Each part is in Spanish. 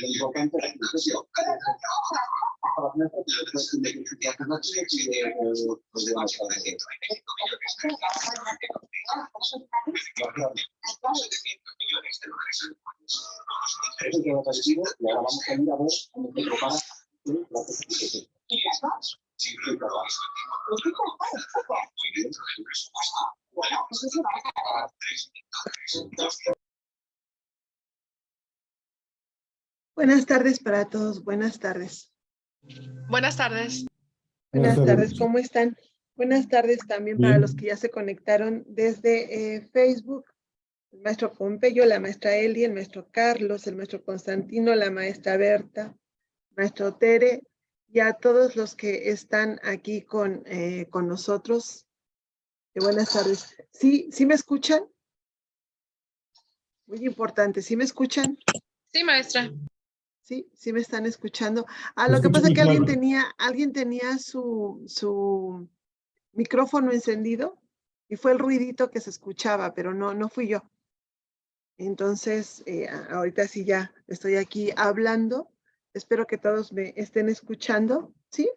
Importante la inclusión. Buenas tardes para todos, buenas tardes. Buenas tardes. Buenas tardes, ¿cómo están? Buenas tardes también para los que ya se conectaron desde Facebook. El maestro Pompeyo, la maestra Eli, el maestro Carlos, el maestro Constantino, la maestra Berta, el maestro Tere, y a todos los que están aquí con nosotros. Buenas tardes. ¿Sí me escuchan? Muy importante, ¿sí me escuchan? Sí, maestra. Sí me están escuchando. Lo que pasa es que alguien tenía su micrófono encendido y fue el ruidito que se escuchaba, pero no fui yo. Entonces, ahorita sí ya estoy aquí hablando. Espero que todos me estén escuchando, ¿sí?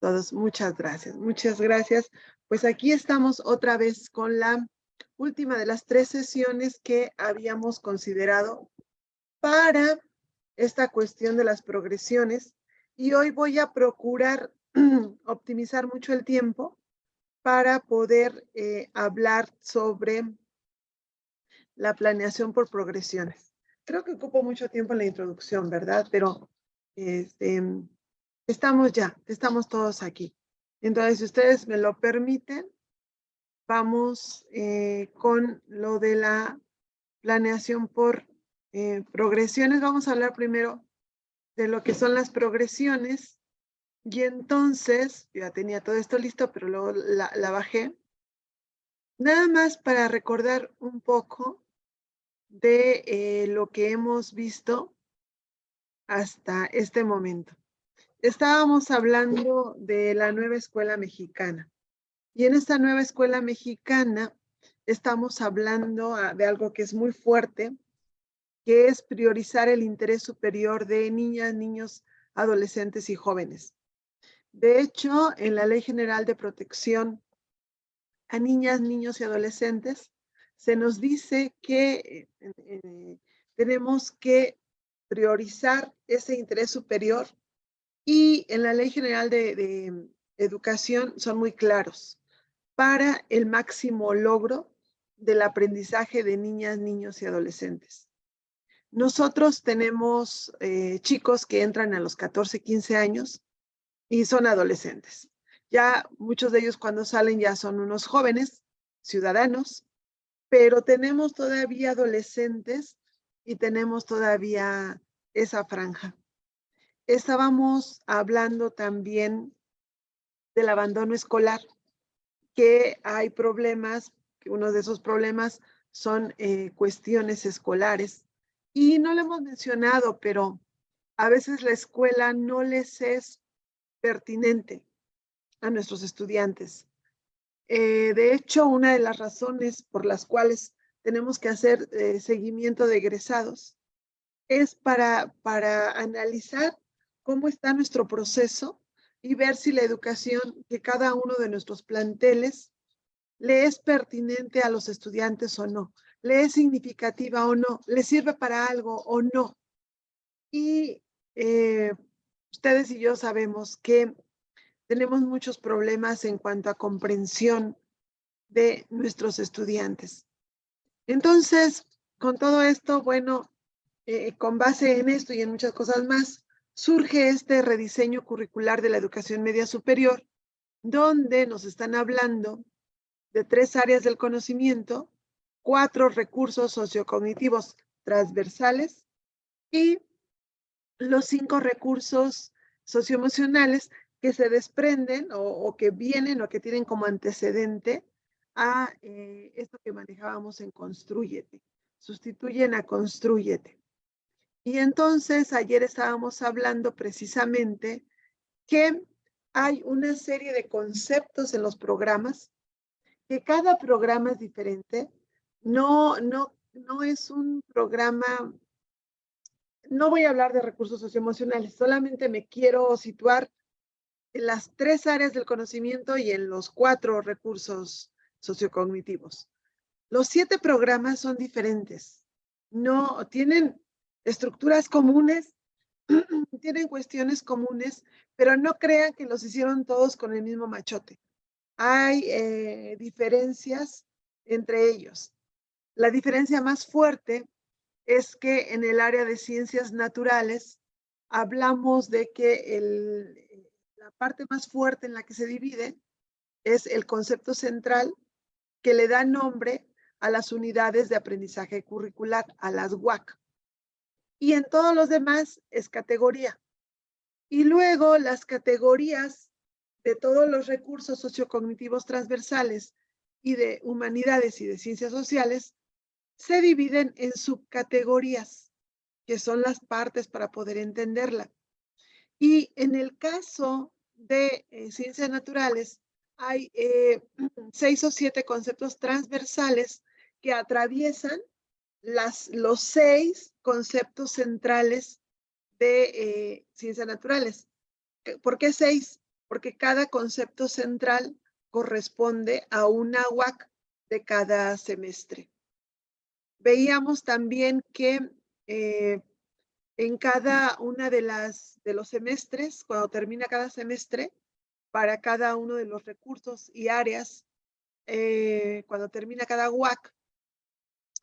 Todos, muchas gracias, muchas gracias. Pues aquí estamos otra vez con la última de las 3 sesiones que habíamos considerado para esta cuestión de las progresiones, y hoy voy a procurar optimizar mucho el tiempo para poder hablar sobre la planeación por progresiones. Creo que ocupo mucho tiempo en la introducción, ¿verdad? Pero estamos todos aquí. Entonces, si ustedes me lo permiten, vamos con lo de la planeación por progresiones. Vamos a hablar primero de lo que son las progresiones, y entonces, ya tenía todo esto listo, pero luego la bajé, nada más para recordar un poco de lo que hemos visto hasta este momento. Estábamos hablando de la nueva escuela mexicana, y en esta nueva escuela mexicana estamos hablando de algo que es muy fuerte, que es priorizar el interés superior de niñas, niños, adolescentes y jóvenes. De hecho, en la Ley General de Protección a Niñas, Niños y Adolescentes, se nos dice que tenemos que priorizar ese interés superior, y en la Ley General de Educación son muy claros para el máximo logro del aprendizaje de niñas, niños y adolescentes. Nosotros tenemos chicos que entran a los 14, 15 años y son adolescentes. Ya muchos de ellos cuando salen ya son unos jóvenes ciudadanos, pero tenemos todavía adolescentes y tenemos todavía esa franja. Estábamos hablando también del abandono escolar, que hay problemas, que uno de esos problemas son cuestiones escolares. Y no lo hemos mencionado, pero a veces la escuela no les es pertinente a nuestros estudiantes. De hecho, una de las razones por las cuales tenemos que hacer seguimiento de egresados es para analizar cómo está nuestro proceso y ver si la educación que cada uno de nuestros planteles le es pertinente a los estudiantes o no, le es significativa o no, le sirve para algo o no. Y ustedes y yo sabemos que tenemos muchos problemas en cuanto a comprensión de nuestros estudiantes. Entonces, con todo esto, bueno, con base en esto y en muchas cosas más, surge este rediseño curricular de la educación media superior, donde nos están hablando de 3 áreas del conocimiento, 4 recursos sociocognitivos transversales y los 5 recursos socioemocionales que se desprenden o que vienen o que tienen como antecedente a esto que manejábamos en Constrúyete. Sustituyen a Constrúyete. Y entonces ayer estábamos hablando precisamente que hay una serie de conceptos en los programas, que cada programa es diferente. No es un programa, no voy a hablar de recursos socioemocionales, solamente me quiero situar en las 3 áreas del conocimiento y en los 4 recursos sociocognitivos. Los 7 programas son diferentes. No tienen estructuras comunes, tienen cuestiones comunes, pero no crean que los hicieron todos con el mismo machote. Hay diferencias entre ellos. La diferencia más fuerte es que en el área de ciencias naturales hablamos de que la parte más fuerte en la que se divide es el concepto central, que le da nombre a las unidades de aprendizaje curricular, a las UAC. Y en todos los demás es categoría. Y luego las categorías de todos los recursos sociocognitivos transversales y de humanidades y de ciencias sociales se dividen en subcategorías, que son las partes para poder entenderla. Y en el caso de ciencias naturales, hay 6 o 7 conceptos transversales que atraviesan los 6 conceptos centrales de ciencias naturales. ¿Por qué 6? Porque cada concepto central corresponde a una UAC de cada semestre. Veíamos también que en cada una de los semestres, cuando termina cada semestre, para cada uno de los recursos y áreas, cuando termina cada UAC,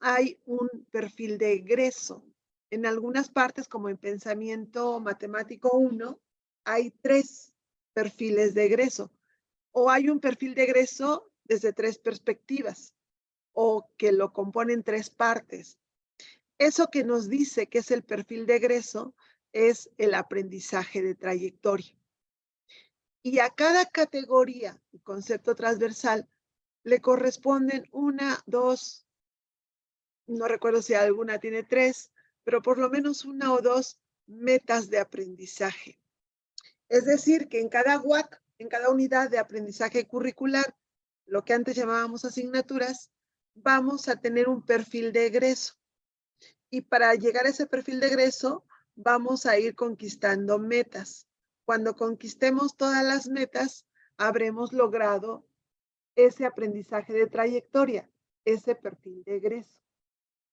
hay un perfil de egreso. En algunas partes, como en Pensamiento Matemático 1, hay 3 perfiles de egreso. O hay un perfil de egreso desde 3 perspectivas, o que lo componen 3 partes. Eso que nos dice que es el perfil de egreso es el aprendizaje de trayectoria. Y a cada categoría y concepto transversal le corresponden 1, 2, no recuerdo si alguna tiene 3, pero por lo menos 1 o 2 metas de aprendizaje. Es decir, que en cada UAC, en cada unidad de aprendizaje curricular, lo que antes llamábamos asignaturas, vamos a tener un perfil de egreso. Y para llegar a ese perfil de egreso, vamos a ir conquistando metas. Cuando conquistemos todas las metas, habremos logrado ese aprendizaje de trayectoria, ese perfil de egreso.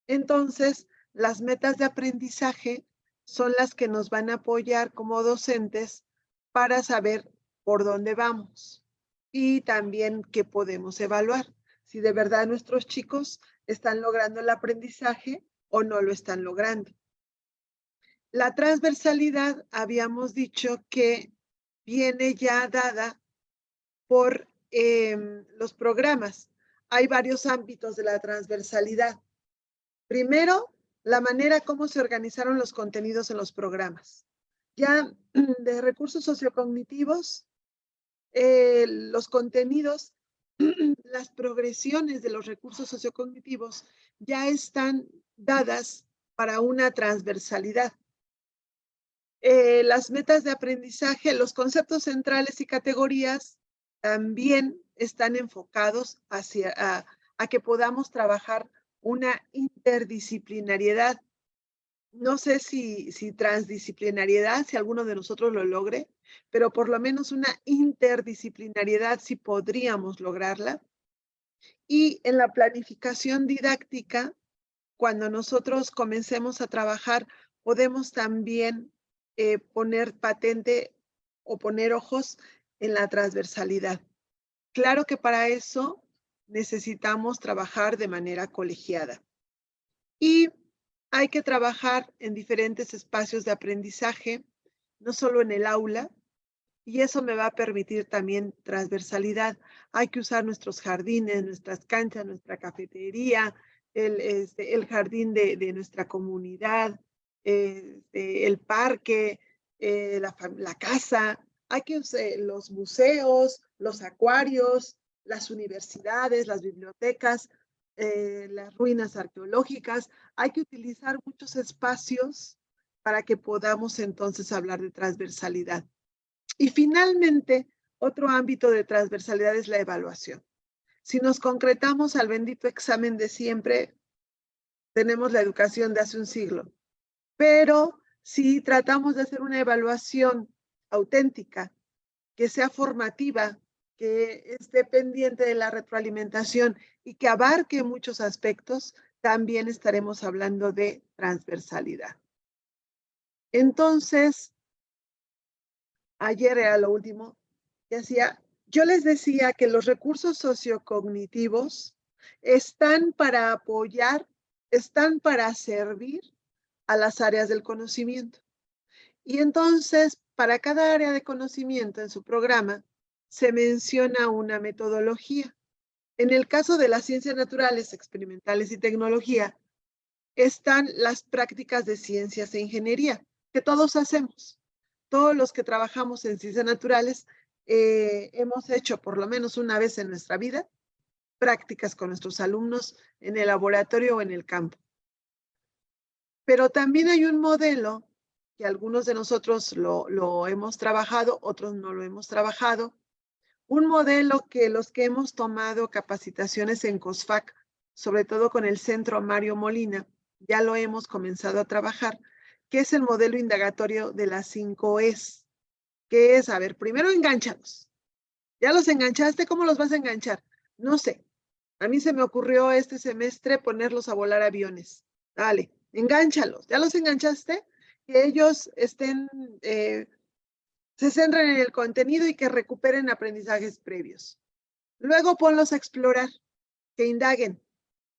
Entonces, las metas de aprendizaje son las que nos van a apoyar como docentes para saber por dónde vamos y también qué podemos evaluar. Si de verdad nuestros chicos están logrando el aprendizaje o no lo están logrando. La transversalidad, habíamos dicho que viene ya dada por los programas. Hay varios ámbitos de la transversalidad. Primero, la manera como se organizaron los contenidos en los programas. Ya de recursos sociocognitivos, los contenidos, las progresiones de los recursos sociocognitivos ya están dadas para una transversalidad. Las metas de aprendizaje, los conceptos centrales y categorías también están enfocados a que podamos trabajar una interdisciplinariedad. No sé si transdisciplinariedad, si alguno de nosotros lo logre, pero por lo menos una interdisciplinariedad sí podríamos lograrla. Y en la planificación didáctica, cuando nosotros comencemos a trabajar, podemos también poner patente o poner ojos en la transversalidad. Claro que para eso necesitamos trabajar de manera colegiada. Y hay que trabajar en diferentes espacios de aprendizaje, no solo en el aula, y eso me va a permitir también transversalidad. Hay que usar nuestros jardines, nuestras canchas, nuestra cafetería, el jardín de nuestra comunidad, el parque, la casa. Hay que usar los museos, los acuarios, las universidades, las bibliotecas, las ruinas arqueológicas. Hay que utilizar muchos espacios para que podamos entonces hablar de transversalidad. Y finalmente, otro ámbito de transversalidad es la evaluación. Si nos concretamos al bendito examen de siempre, tenemos la educación de hace un siglo. Pero si tratamos de hacer una evaluación auténtica, que sea formativa, que esté pendiente de la retroalimentación y que abarque muchos aspectos, también estaremos hablando de transversalidad. Entonces, ayer era lo último que hacía. Yo les decía que los recursos sociocognitivos están para apoyar, están para servir a las áreas del conocimiento. Y entonces, para cada área de conocimiento en su programa, se menciona una metodología. En el caso de las ciencias naturales, experimentales y tecnología, están las prácticas de ciencias e ingeniería, que todos hacemos. Todos los que trabajamos en ciencias naturales hemos hecho por lo menos una vez en nuestra vida prácticas con nuestros alumnos en el laboratorio o en el campo. Pero también hay un modelo que algunos de nosotros lo hemos trabajado, otros no lo hemos trabajado. Un modelo que los que hemos tomado capacitaciones en COSFAC, sobre todo con el Centro Mario Molina, ya lo hemos comenzado a trabajar, que es el modelo indagatorio de las 5 Es, que es, a ver, primero engánchalos. ¿Ya los enganchaste? ¿Cómo los vas a enganchar? No sé. A mí se me ocurrió este semestre ponerlos a volar aviones. Dale, engánchalos. ¿Ya los enganchaste? Que ellos estén, se centren en el contenido y que recuperen aprendizajes previos. Luego ponlos a explorar, que indaguen,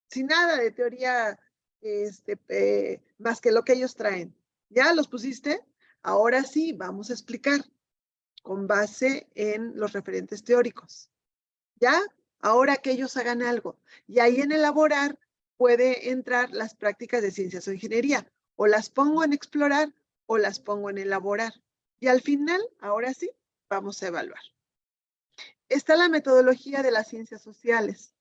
sin nada de teoría más que lo que ellos traen. ¿Ya los pusiste? Ahora sí, vamos a explicar con base en los referentes teóricos. ¿Ya? Ahora que ellos hagan algo. Y ahí en elaborar puede entrar las prácticas de ciencias o ingeniería. O las pongo en explorar o las pongo en elaborar. Y al final, ahora sí, vamos a evaluar. Está la metodología de las ciencias sociales.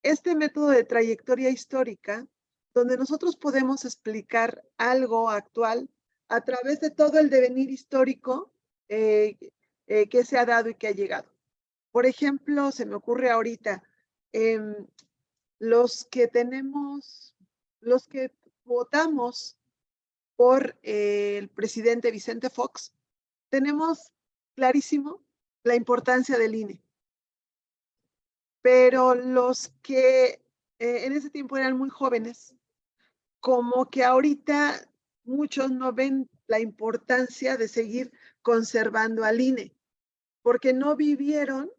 Este método de trayectoria histórica, donde nosotros podemos explicar algo actual a través de todo el devenir histórico que se ha dado y que ha llegado. Por ejemplo, se me ocurre ahorita, los que votamos por el presidente Vicente Fox, tenemos clarísimo la importancia del INE. Pero los que en ese tiempo eran muy jóvenes, como que ahorita muchos no ven la importancia de seguir conservando al INE, porque no vivieron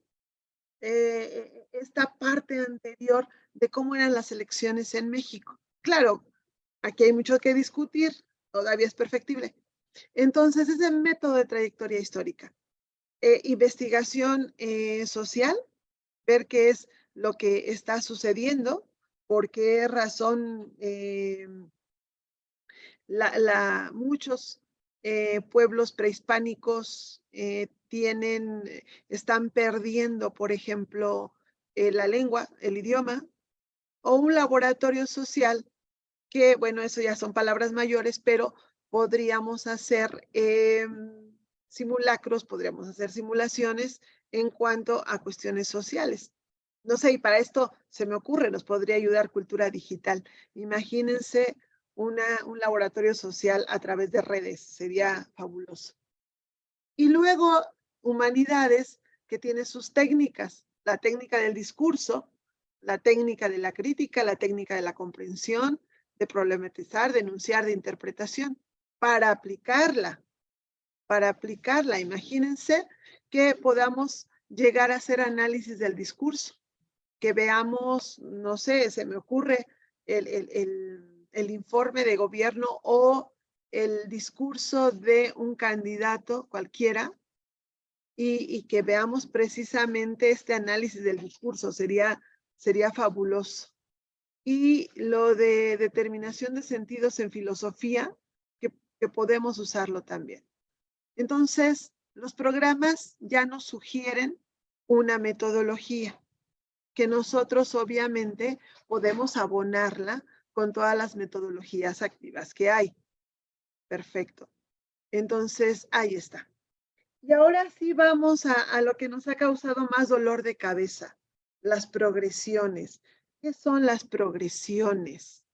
esta parte anterior de cómo eran las elecciones en México. Claro, aquí hay mucho que discutir, todavía es perfectible. Entonces, ese método de trayectoria histórica, investigación social, ver qué es lo que está sucediendo, por qué razón muchos pueblos prehispánicos están perdiendo, por ejemplo, la lengua, el idioma, o un laboratorio social que, bueno, eso ya son palabras mayores, pero podríamos hacer simulacros, podríamos hacer simulaciones en cuanto a cuestiones sociales. No sé, y para esto se me ocurre, nos podría ayudar Cultura Digital. Imagínense un laboratorio social a través de redes, sería fabuloso. Y luego, humanidades, que tiene sus técnicas, la técnica del discurso, la técnica de la crítica, la técnica de la comprensión, de problematizar, de enunciar, de interpretación, para aplicarla. Imagínense que podamos llegar a hacer análisis del discurso, que veamos, no sé, se me ocurre el informe de gobierno o el discurso de un candidato cualquiera y que veamos precisamente este análisis del discurso, sería fabuloso. Y lo de determinación de sentidos en filosofía, que podemos usarlo también. Entonces, los programas ya nos sugieren una metodología que nosotros obviamente podemos abonarla con todas las metodologías activas que hay. Perfecto. Entonces, ahí está. Y ahora sí vamos a lo que nos ha causado más dolor de cabeza, las progresiones. ¿Qué son las progresiones?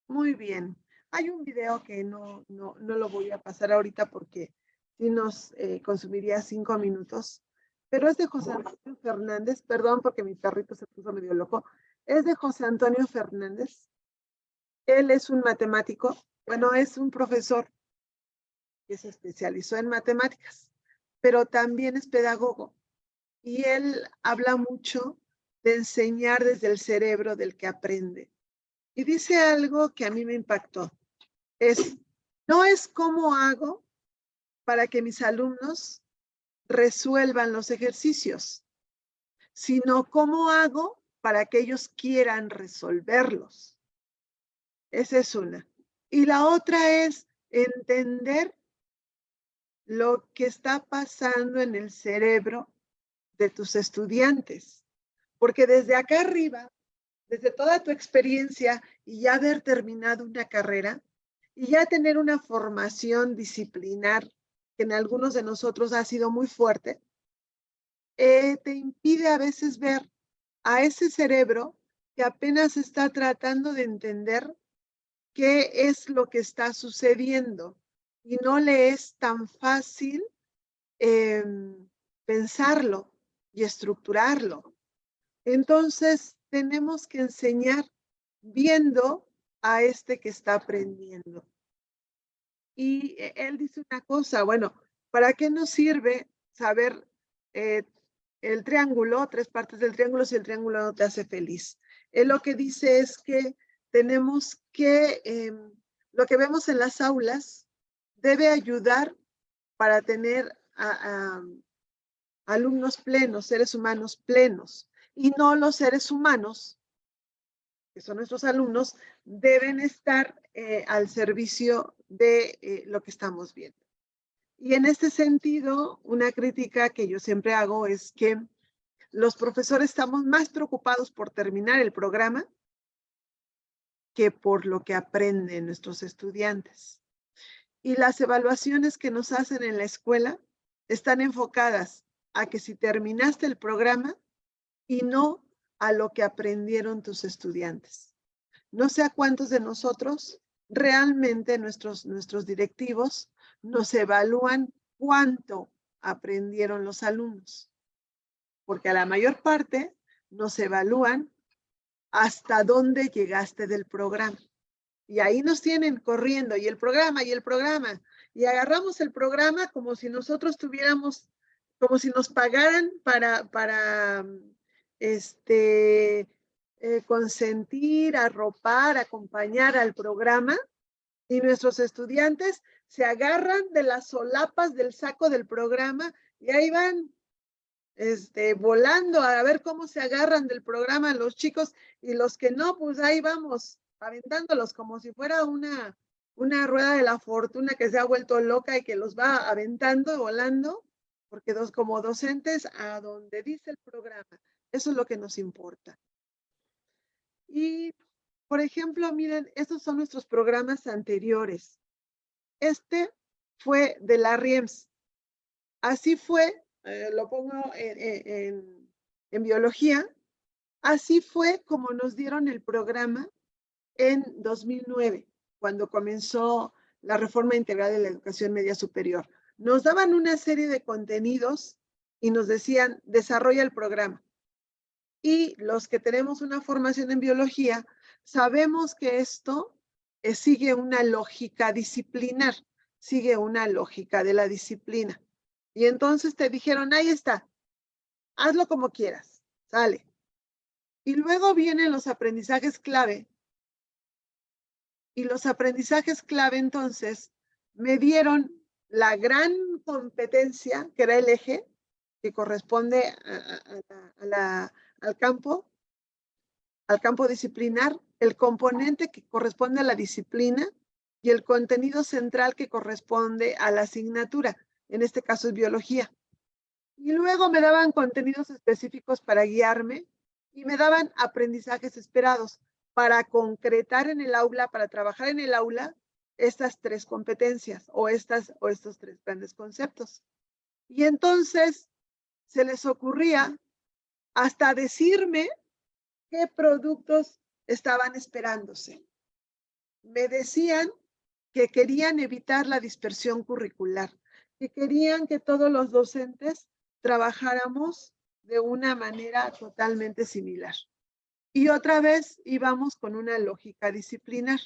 Muy bien. Hay un video que no lo voy a pasar ahorita porque sí nos consumiría 5 minutos, pero es de José Antonio Fernández. Perdón porque mi perrito se puso medio loco. Es de José Antonio Fernández. Él es un matemático, bueno, es un profesor que se especializó en matemáticas, pero también es pedagogo. Y él habla mucho de enseñar desde el cerebro del que aprende. Y dice algo que a mí me impactó. No es cómo hago para que mis alumnos resuelvan los ejercicios, sino cómo hago para que ellos quieran resolverlos. Esa es una. Y la otra es entender lo que está pasando en el cerebro de tus estudiantes. Porque desde acá arriba, desde toda tu experiencia y ya haber terminado una carrera y ya tener una formación disciplinar que en algunos de nosotros ha sido muy fuerte, te impide a veces ver a ese cerebro que apenas está tratando de entender qué es lo que está sucediendo y no le es tan fácil pensarlo y estructurarlo. Entonces, tenemos que enseñar viendo a este que está aprendiendo. Y él dice una cosa, bueno, ¿para qué nos sirve saber el triángulo, 3 partes del triángulo, si el triángulo no te hace feliz? Él lo que dice es que tenemos que, lo que vemos en las aulas debe ayudar para tener alumnos plenos, seres humanos plenos, y no los seres humanos, que son nuestros alumnos, deben estar al servicio de lo que estamos viendo. Y en este sentido, una crítica que yo siempre hago es que los profesores estamos más preocupados por terminar el programa que por lo que aprenden nuestros estudiantes. Y las evaluaciones que nos hacen en la escuela están enfocadas a que si terminaste el programa y no a lo que aprendieron tus estudiantes. No sé a cuántos de nosotros realmente nuestros directivos nos evalúan cuánto aprendieron los alumnos, porque a la mayor parte nos evalúan hasta dónde llegaste del programa. Y ahí nos tienen corriendo, y el programa, y agarramos el programa como si nosotros tuviéramos, como si nos pagaran para consentir, arropar, acompañar al programa, y nuestros estudiantes se agarran de las solapas del saco del programa y ahí van volando a ver cómo se agarran del programa los chicos, y los que no, pues ahí vamos, aventándolos como si fuera una rueda de la fortuna que se ha vuelto loca y que los va aventando, volando, porque como docentes, a donde dice el programa, eso es lo que nos importa. Y, por ejemplo, miren, estos son nuestros programas anteriores. Este fue de la RIEMS. Así fue, lo pongo en biología, así fue como nos dieron el programa en 2009, cuando comenzó la reforma integral de la educación media superior. Nos daban una serie de contenidos y nos decían, desarrolla el programa. Y los que tenemos una formación en biología, sabemos que esto sigue una lógica disciplinar, sigue una lógica de la disciplina. Y entonces te dijeron, ahí está, hazlo como quieras, sale. Y luego vienen los aprendizajes clave. Y los aprendizajes clave entonces me dieron la gran competencia, que era el eje, que corresponde al campo disciplinar, el componente que corresponde a la disciplina y el contenido central que corresponde a la asignatura. En este caso es biología. Y luego me daban contenidos específicos para guiarme y me daban aprendizajes esperados para concretar en el aula, para trabajar en el aula estas tres competencias o estos tres grandes conceptos. Y entonces se les ocurría hasta decirme qué productos estaban esperándose. Me decían que querían evitar la dispersión curricular, que querían que todos los docentes trabajáramos de una manera totalmente similar. Y otra vez íbamos con una lógica disciplinar.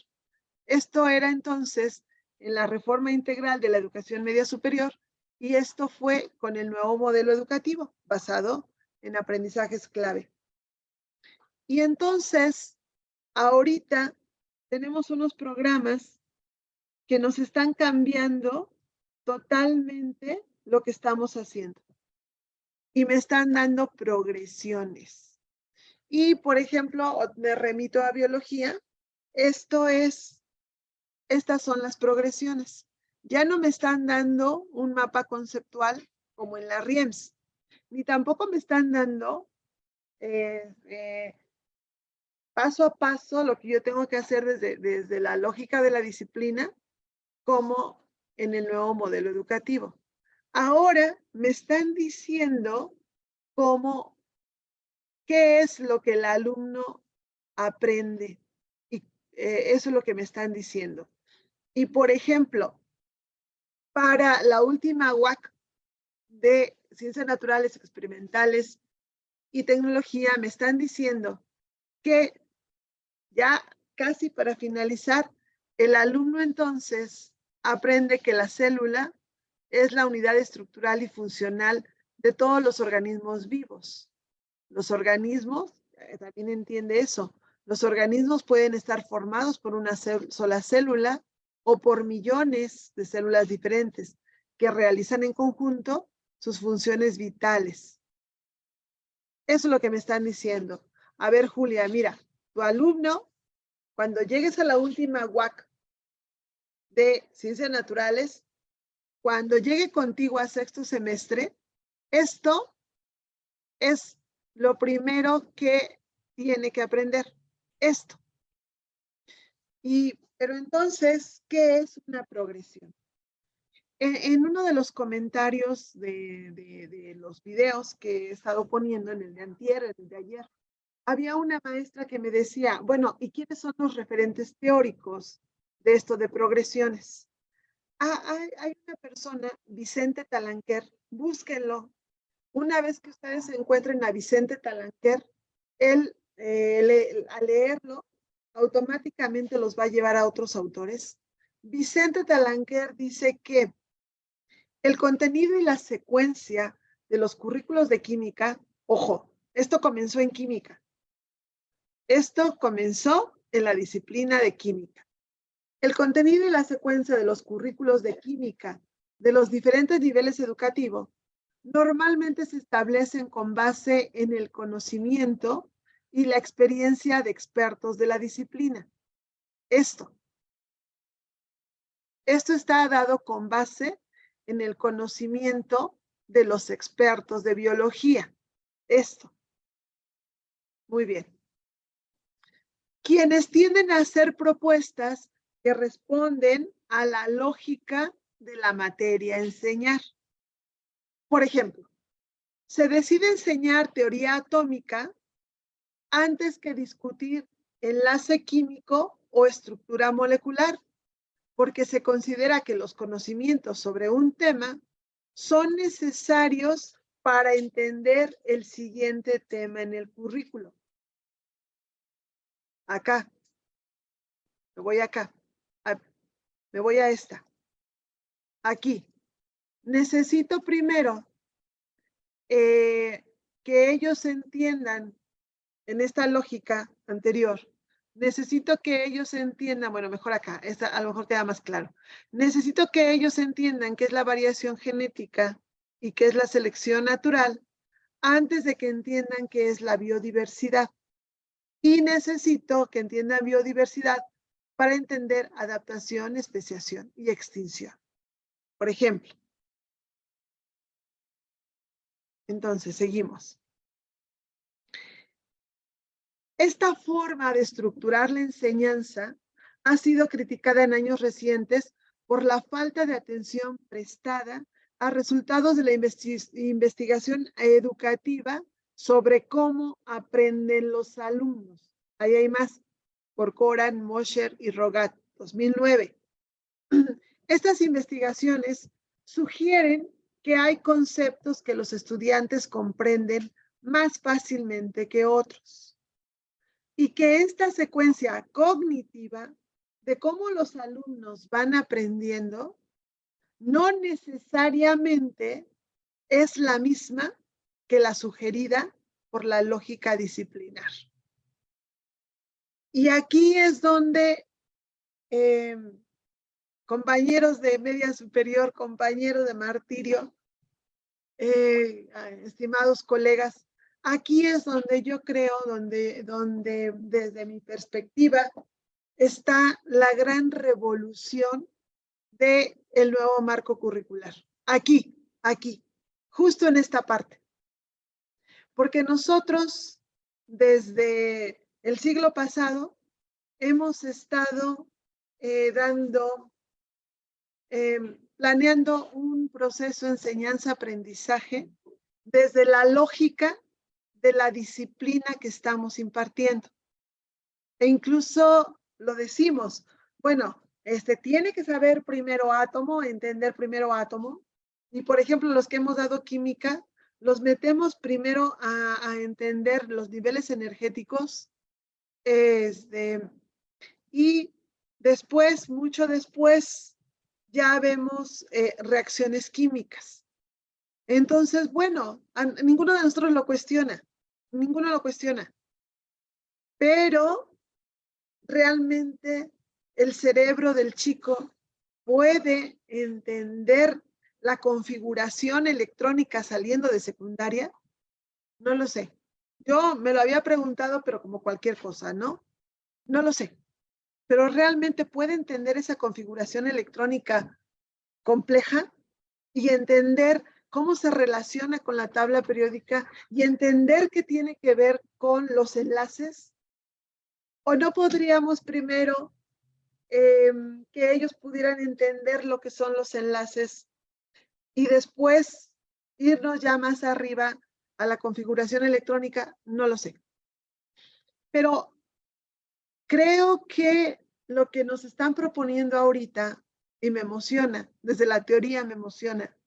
Esto era entonces en la reforma integral de la educación media superior y esto fue con el nuevo modelo educativo basado en aprendizajes clave. Y entonces, ahorita tenemos unos programas que nos están cambiando totalmente lo que estamos haciendo. Y me están dando progresiones. Y, por ejemplo, me remito a biología. Estas son las progresiones. Ya no me están dando un mapa conceptual como en la RIEMS, ni tampoco me están dando paso a paso lo que yo tengo que hacer desde la lógica de la disciplina, como en el nuevo modelo educativo. Ahora me están diciendo qué es lo que el alumno aprende. Y eso es lo que me están diciendo. Y por ejemplo, para la última UAC de Ciencias Naturales, Experimentales y Tecnología, me están diciendo que ya casi para finalizar, el alumno entonces aprende que la célula es la unidad estructural y funcional de todos los organismos vivos. Los organismos, también entiende eso, los organismos pueden estar formados por una sola célula o por millones de células diferentes que realizan en conjunto sus funciones vitales. Eso es lo que me están diciendo. A ver, Julia, mira, tu alumno, cuando llegues a la última UAC de Ciencias Naturales, cuando llegue contigo a sexto semestre, esto es lo primero que tiene que aprender. Esto. Pero entonces, ¿qué es una progresión? En uno de los comentarios de los videos que he estado poniendo, en el de antier, en el de ayer, había una maestra que me decía, bueno, ¿y quiénes son los referentes teóricos de esto de progresiones? Hay una persona, Vicente Talanquer, búsquenlo. Una vez que ustedes encuentren a Vicente Talanquer, él al leerlo, automáticamente los va a llevar a otros autores. Vicente Talanquer dice que el contenido y la secuencia de los currículos de química, ojo, esto comenzó en química. Esto comenzó en la disciplina de química. El contenido y la secuencia de los currículos de química de los diferentes niveles educativos normalmente se establecen con base en el conocimiento y la experiencia de expertos de la disciplina. Esto está dado con base en el conocimiento de los expertos de biología. Esto. Muy bien. Quienes tienden a hacer propuestas que responden a la lógica de la materia a enseñar. Por ejemplo, se decide enseñar teoría atómica antes que discutir enlace químico o estructura molecular, porque se considera que los conocimientos sobre un tema son necesarios para entender el siguiente tema en el currículo. Acá. Me voy acá. Me voy a esta. Aquí. Necesito primero que ellos entiendan en esta lógica anterior. Necesito que ellos entiendan, bueno, mejor acá, esta a lo mejor queda más claro. Necesito que ellos entiendan qué es la variación genética y qué es la selección natural antes de que entiendan qué es la biodiversidad. Y necesito que entiendan biodiversidad para entender adaptación, especiación y extinción. Por ejemplo. Entonces, seguimos. Esta forma de estructurar la enseñanza ha sido criticada en años recientes por la falta de atención prestada a resultados de la investigación educativa sobre cómo aprenden los alumnos. Ahí hay más, por Coran, Mosher y Rogat, 2009. Estas investigaciones sugieren que hay conceptos que los estudiantes comprenden más fácilmente que otros y que esta secuencia cognitiva de cómo los alumnos van aprendiendo no necesariamente es la misma que la sugerida por la lógica disciplinar. Y aquí es donde compañeros de media superior, compañeros de martirio, estimados colegas, aquí es donde yo creo, donde desde mi perspectiva está la gran revolución del nuevo marco curricular. Aquí, justo en esta parte. Porque nosotros, desde el siglo pasado, hemos estado planeando un proceso de enseñanza-aprendizaje desde la lógica de la disciplina que estamos impartiendo. E incluso lo decimos, bueno, tiene que saber primero átomo, entender primero átomo. Y por ejemplo, los que hemos dado química, los metemos primero a entender los niveles energéticos, y después, mucho después, ya vemos reacciones químicas. Entonces, bueno, ninguno de nosotros lo cuestiona, ninguno lo cuestiona. Pero realmente el cerebro del chico puede entender la configuración electrónica saliendo de secundaria. No lo sé. Yo me lo había preguntado, pero como cualquier cosa, ¿no? No lo sé. Pero realmente puede entender esa configuración electrónica compleja y entender cómo se relaciona con la tabla periódica y entender qué tiene que ver con los enlaces. ¿O no podríamos primero que ellos pudieran entender lo que son los enlaces y después irnos ya más arriba a la configuración electrónica? No lo sé. Pero creo que lo que nos están proponiendo ahorita, y me emociona, desde la teoría me emociona,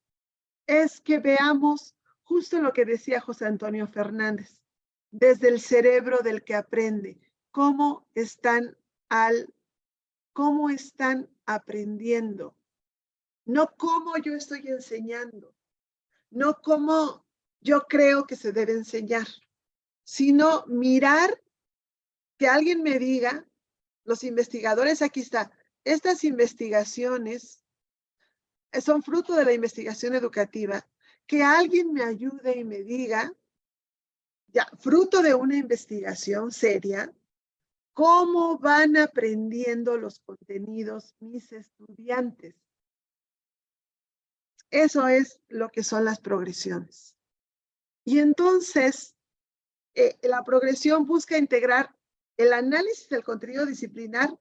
es que veamos justo lo que decía José Antonio Fernández, desde el cerebro del que aprende, cómo están aprendiendo, no cómo yo estoy enseñando, no cómo yo creo que se debe enseñar, sino mirar que alguien me diga, los investigadores, aquí está, estas investigaciones son fruto de la investigación educativa, que alguien me ayude y me diga, ya, fruto de una investigación seria, cómo van aprendiendo los contenidos mis estudiantes. Eso es lo que son las progresiones. Y entonces, la progresión busca integrar el análisis del contenido disciplinar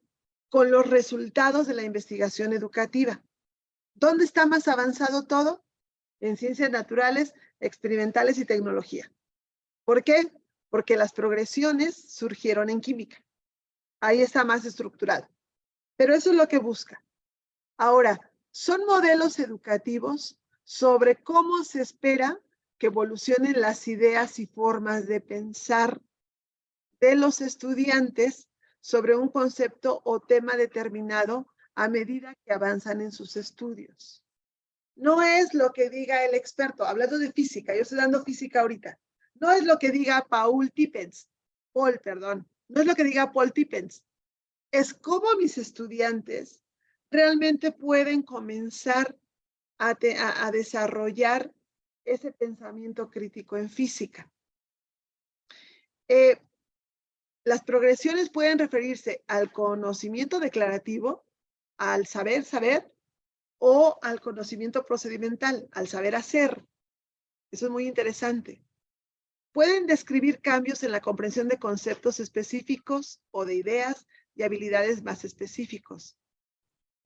con los resultados de la investigación educativa. ¿Dónde está más avanzado todo? En ciencias naturales, experimentales y tecnología. ¿Por qué? Porque las progresiones surgieron en química. Ahí está más estructurado. Pero eso es lo que busca. Ahora, son modelos educativos sobre cómo se espera que evolucionen las ideas y formas de pensar de los estudiantes sobre un concepto o tema determinado a medida que avanzan en sus estudios. No es lo que diga el experto, hablando de física, yo estoy dando física ahorita, no es lo que diga Paul Tippens, no es lo que diga Paul Tippens, es cómo mis estudiantes realmente pueden comenzar a desarrollar ese pensamiento crítico en física. Las progresiones pueden referirse al conocimiento declarativo, al saber, o al conocimiento procedimental, al saber hacer. Eso es muy interesante. Pueden describir cambios en la comprensión de conceptos específicos o de ideas y habilidades más específicos.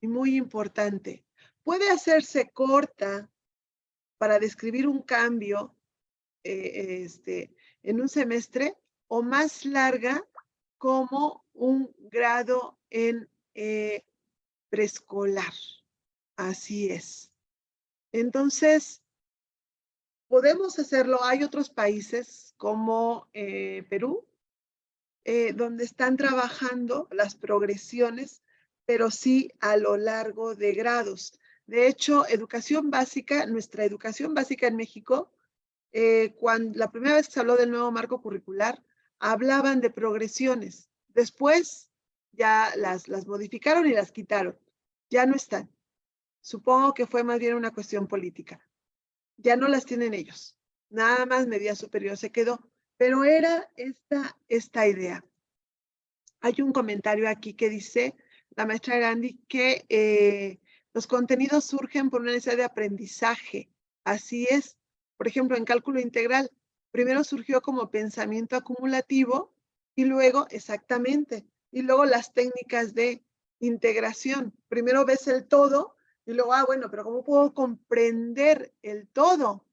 Y muy importante, puede hacerse corta para describir un cambio en un semestre o más larga como un grado en preescolar. Así es. Entonces, podemos hacerlo. Hay otros países como Perú, donde están trabajando las progresiones, pero sí a lo largo de grados. De hecho, educación básica, nuestra educación básica en México, cuando la primera vez que se habló del nuevo marco curricular, hablaban de progresiones. Después ya las modificaron y las quitaron. Ya no están. Supongo que fue más bien una cuestión política. Ya no las tienen ellos. Nada más media superior se quedó. Pero era esta idea. Hay un comentario aquí que dice la maestra Gandhi que los contenidos surgen por una necesidad de aprendizaje. Así es. Por ejemplo, en cálculo integral, primero surgió como pensamiento acumulativo y luego, exactamente, y luego las técnicas de integración. Primero ves el todo y luego, bueno, pero ¿cómo puedo comprender el todo?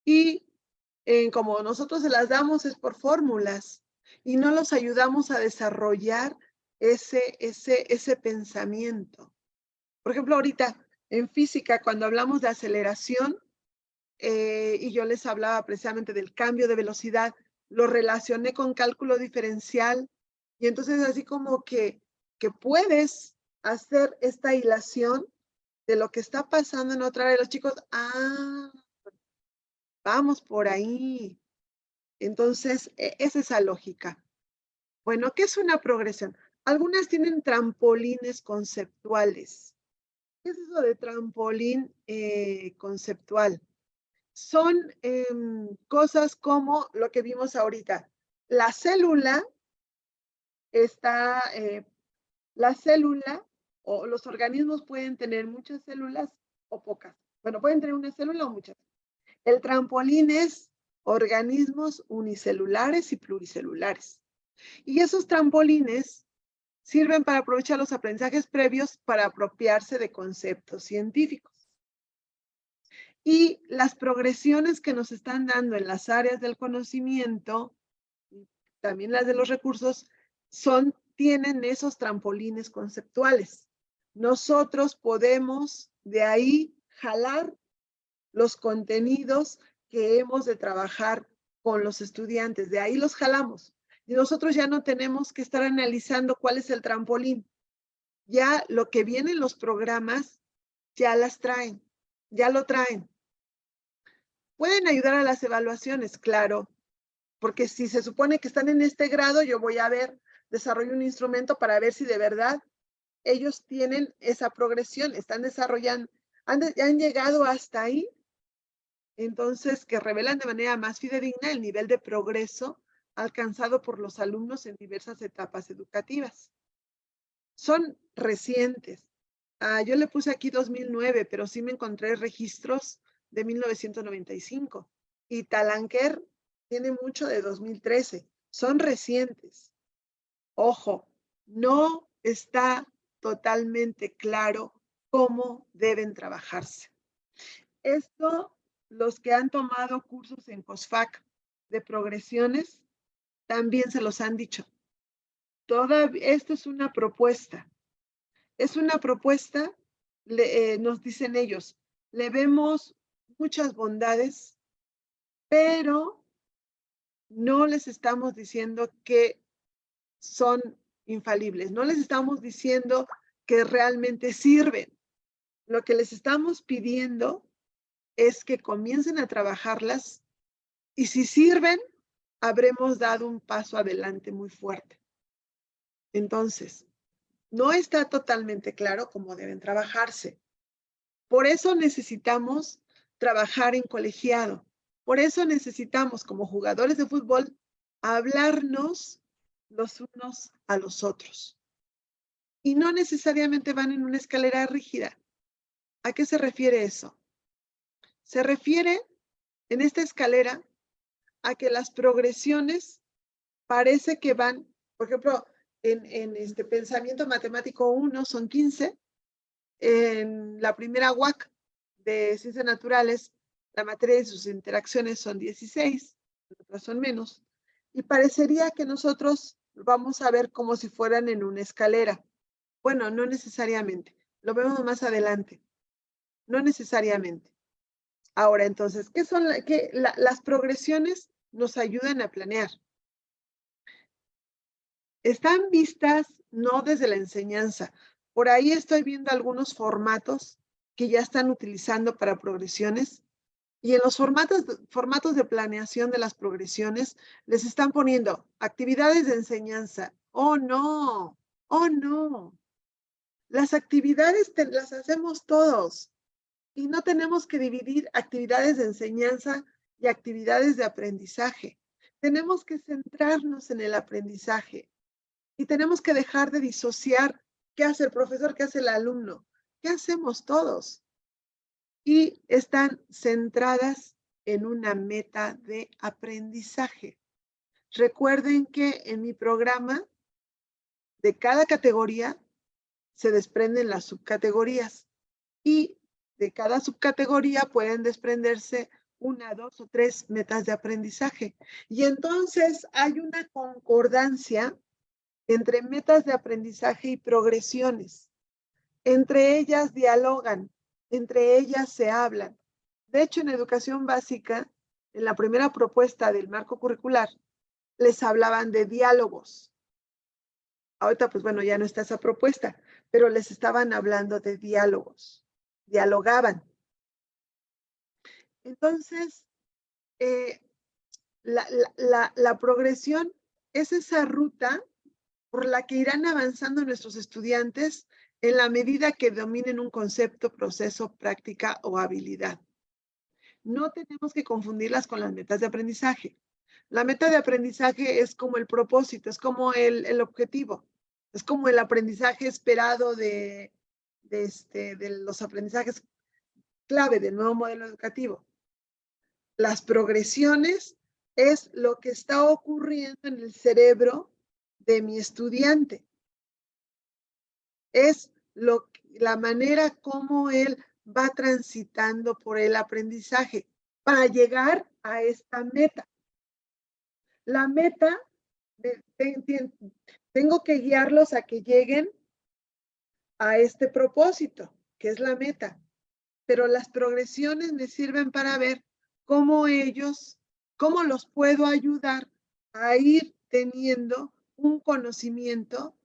Y como nosotros se las damos es por fórmulas y no los ayudamos a desarrollar ese pensamiento. Por ejemplo, ahorita en física, cuando hablamos de aceleración, y yo les hablaba precisamente del cambio de velocidad, lo relacioné con cálculo diferencial, y entonces así como que puedes hacer esta hilación de lo que está pasando en otra área. Los chicos, vamos por ahí. Entonces, es esa lógica. Bueno, ¿qué es una progresión? Algunas tienen trampolines conceptuales. ¿Qué es eso de trampolín conceptual? Son cosas como lo que vimos ahorita. La célula o los organismos pueden tener muchas células o pocas. Bueno, pueden tener una célula o muchas. El trampolín es organismos unicelulares y pluricelulares. Y esos trampolines sirven para aprovechar los aprendizajes previos para apropiarse de conceptos científicos. Y las progresiones que nos están dando en las áreas del conocimiento, también las de los recursos, tienen esos trampolines conceptuales. Nosotros podemos de ahí jalar los contenidos que hemos de trabajar con los estudiantes. De ahí los jalamos. Y nosotros ya no tenemos que estar analizando cuál es el trampolín. Ya lo que viene en los programas, ya las traen, ya lo traen. Pueden ayudar a las evaluaciones, claro, porque si se supone que están en este grado, yo voy a desarrollo un instrumento para ver si de verdad ellos tienen esa progresión, están desarrollando, han llegado hasta ahí. Entonces, que revelan de manera más fidedigna el nivel de progreso alcanzado por los alumnos en diversas etapas educativas. Son recientes. Yo le puse aquí 2009, pero sí me encontré registros de 1995. Y Talanquer tiene mucho de 2013. Son recientes. Ojo, no está totalmente claro cómo deben trabajarse. Esto, los que han tomado cursos en COSFAC de progresiones, también se los han dicho. Esto es una propuesta. Es una propuesta, nos dicen ellos, le vemos muchas bondades, pero no les estamos diciendo que son infalibles, no les estamos diciendo que realmente sirven. Lo que les estamos pidiendo es que comiencen a trabajarlas y si sirven, habremos dado un paso adelante muy fuerte. Entonces, no está totalmente claro cómo deben trabajarse. Por eso necesitamos trabajar en colegiado. Por eso necesitamos, como jugadores de fútbol, hablarnos los unos a los otros. Y no necesariamente van en una escalera rígida. ¿A qué se refiere eso? Se refiere en esta escalera a que las progresiones parece que van, por ejemplo, en este pensamiento matemático 1 son 15. En la primera UAC de Ciencias Naturales, la materia y sus interacciones son 16, otras son menos. Y parecería que nosotros vamos a ver como si fueran en una escalera. Bueno, no necesariamente. Lo vemos más adelante. No necesariamente. Ahora, entonces, ¿qué son las progresiones? Nos ayudan a planear. Están vistas no desde la enseñanza. Por ahí estoy viendo algunos formatos que ya están utilizando para progresiones. Y en los formatos de planeación de las progresiones les están poniendo actividades de enseñanza. ¡Oh, no! ¡Oh, no! Las actividades las hacemos todos y no tenemos que dividir actividades de enseñanza y actividades de aprendizaje. Tenemos que centrarnos en el aprendizaje y tenemos que dejar de disociar qué hace el profesor, qué hace el alumno, qué hacemos todos. Y están centradas en una meta de aprendizaje. Recuerden que en mi programa, de cada categoría, se desprenden las subcategorías y de cada subcategoría pueden desprenderse 1, 2 o 3 metas de aprendizaje. Y entonces hay una concordancia entre metas de aprendizaje y progresiones. Entre ellas dialogan, entre ellas se hablan. De hecho, en educación básica, en la primera propuesta del marco curricular, les hablaban de diálogos. Ahorita, pues bueno, ya no está esa propuesta, pero les estaban hablando de diálogos. Dialogaban. Entonces, la progresión es esa ruta por la que irán avanzando nuestros estudiantes en la medida que dominen un concepto, proceso, práctica o habilidad. No tenemos que confundirlas con las metas de aprendizaje. La meta de aprendizaje es como el propósito, es como el objetivo, es como el aprendizaje esperado de los aprendizajes clave del nuevo modelo educativo. Las progresiones es lo que está ocurriendo en el cerebro de mi estudiante. Es la manera como él va transitando por el aprendizaje para llegar a esta meta. La meta, tengo que guiarlos a que lleguen a este propósito, que es la meta. Pero las progresiones me sirven para ver cómo los puedo ayudar a ir teniendo un conocimiento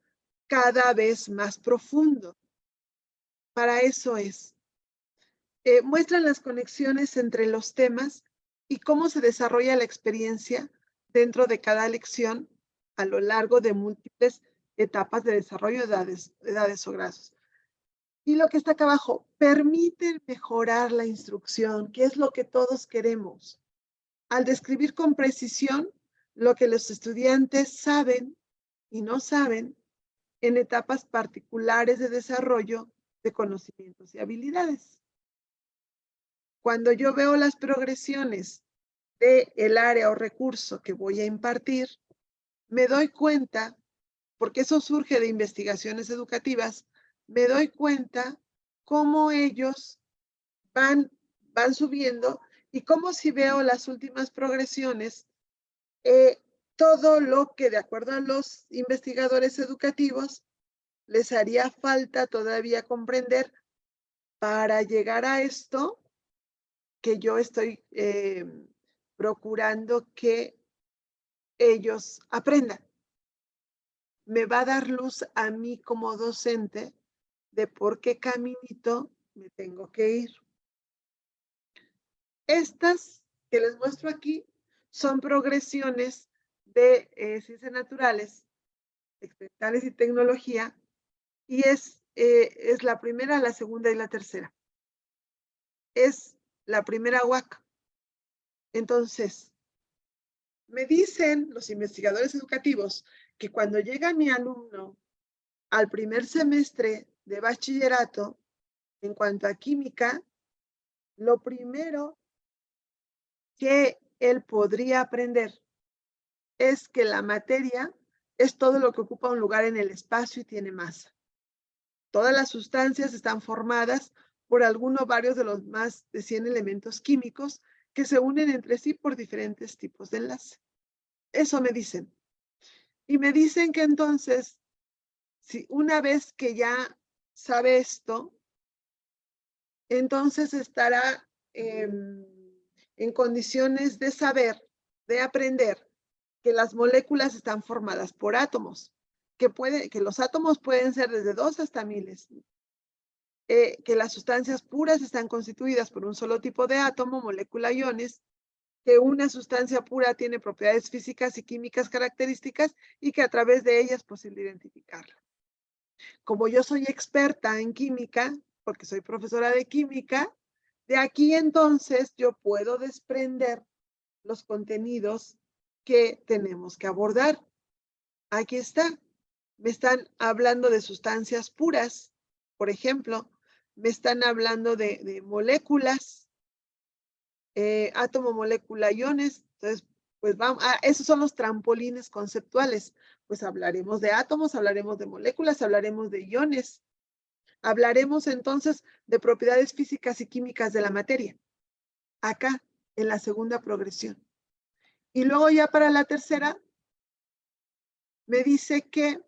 cada vez más profundo. Para eso es. Muestran las conexiones entre los temas y cómo se desarrolla la experiencia dentro de cada lección a lo largo de múltiples etapas de desarrollo de edades o grados. Y lo que está acá abajo, permiten mejorar la instrucción, que es lo que todos queremos. Al describir con precisión lo que los estudiantes saben y no saben en etapas particulares de desarrollo de conocimientos y habilidades. Cuando yo veo las progresiones del área o recurso que voy a impartir, me doy cuenta, porque eso surge de investigaciones educativas, me doy cuenta cómo ellos van subiendo y cómo si veo las últimas progresiones, todo lo que de acuerdo a los investigadores educativos les haría falta todavía comprender para llegar a esto que yo estoy procurando que ellos aprendan. Me va a dar luz a mí como docente de por qué caminito me tengo que ir. Estas que les muestro aquí son progresiones de ciencias naturales, experimentales y tecnología, y es la primera, la segunda y la tercera. Es la primera UAC. Entonces, me dicen los investigadores educativos que cuando llega mi alumno al primer semestre de bachillerato, en cuanto a química, lo primero que él podría aprender es que la materia es todo lo que ocupa un lugar en el espacio y tiene masa. Todas las sustancias están formadas por alguno o varios de los más de 100 elementos químicos que se unen entre sí por diferentes tipos de enlace. Eso me dicen. Y me dicen que entonces, si una vez que ya sabe esto, entonces estará en condiciones de saber, de aprender que las moléculas están formadas por átomos, que los átomos pueden ser desde 2 hasta miles, que las sustancias puras están constituidas por un solo tipo de átomo, molécula, iones, que una sustancia pura tiene propiedades físicas y químicas características y que a través de ellas es posible identificarla. Como yo soy experta en química, porque soy profesora de química, de aquí entonces yo puedo desprender los contenidos que tenemos que abordar. Aquí está. Me están hablando de sustancias puras, por ejemplo. Me están hablando de moléculas, átomo, molécula, iones. Entonces, pues vamos, esos son los trampolines conceptuales. Pues hablaremos de átomos, hablaremos de moléculas, hablaremos de iones. Hablaremos entonces de propiedades físicas y químicas de la materia. Acá, en la segunda progresión. Y luego ya para la tercera, me dice que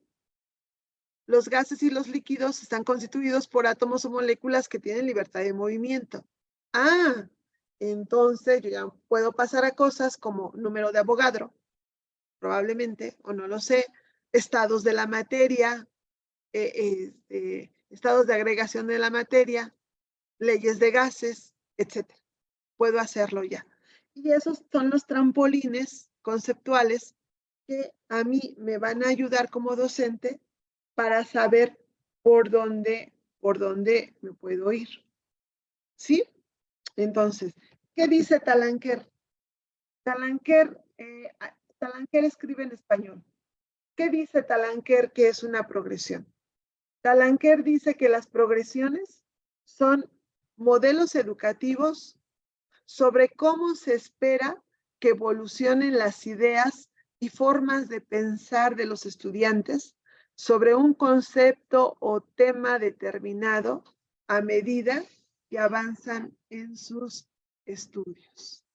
los gases y los líquidos están constituidos por átomos o moléculas que tienen libertad de movimiento. Ah, entonces yo ya puedo pasar a cosas como número de Avogadro, probablemente, o no lo sé, estados de la materia, estados de agregación de la materia, leyes de gases, etc. Puedo hacerlo ya. Y esos son los trampolines conceptuales que a mí me van a ayudar como docente para saber por dónde me puedo ir. ¿Sí? Entonces, ¿qué dice Talanquer? Talanquer escribe en español. ¿Qué dice Talanquer que es una progresión? Talanquer dice que las progresiones son modelos educativos sobre cómo se espera que evolucionen las ideas y formas de pensar de los estudiantes sobre un concepto o tema determinado a medida que avanzan en sus estudios.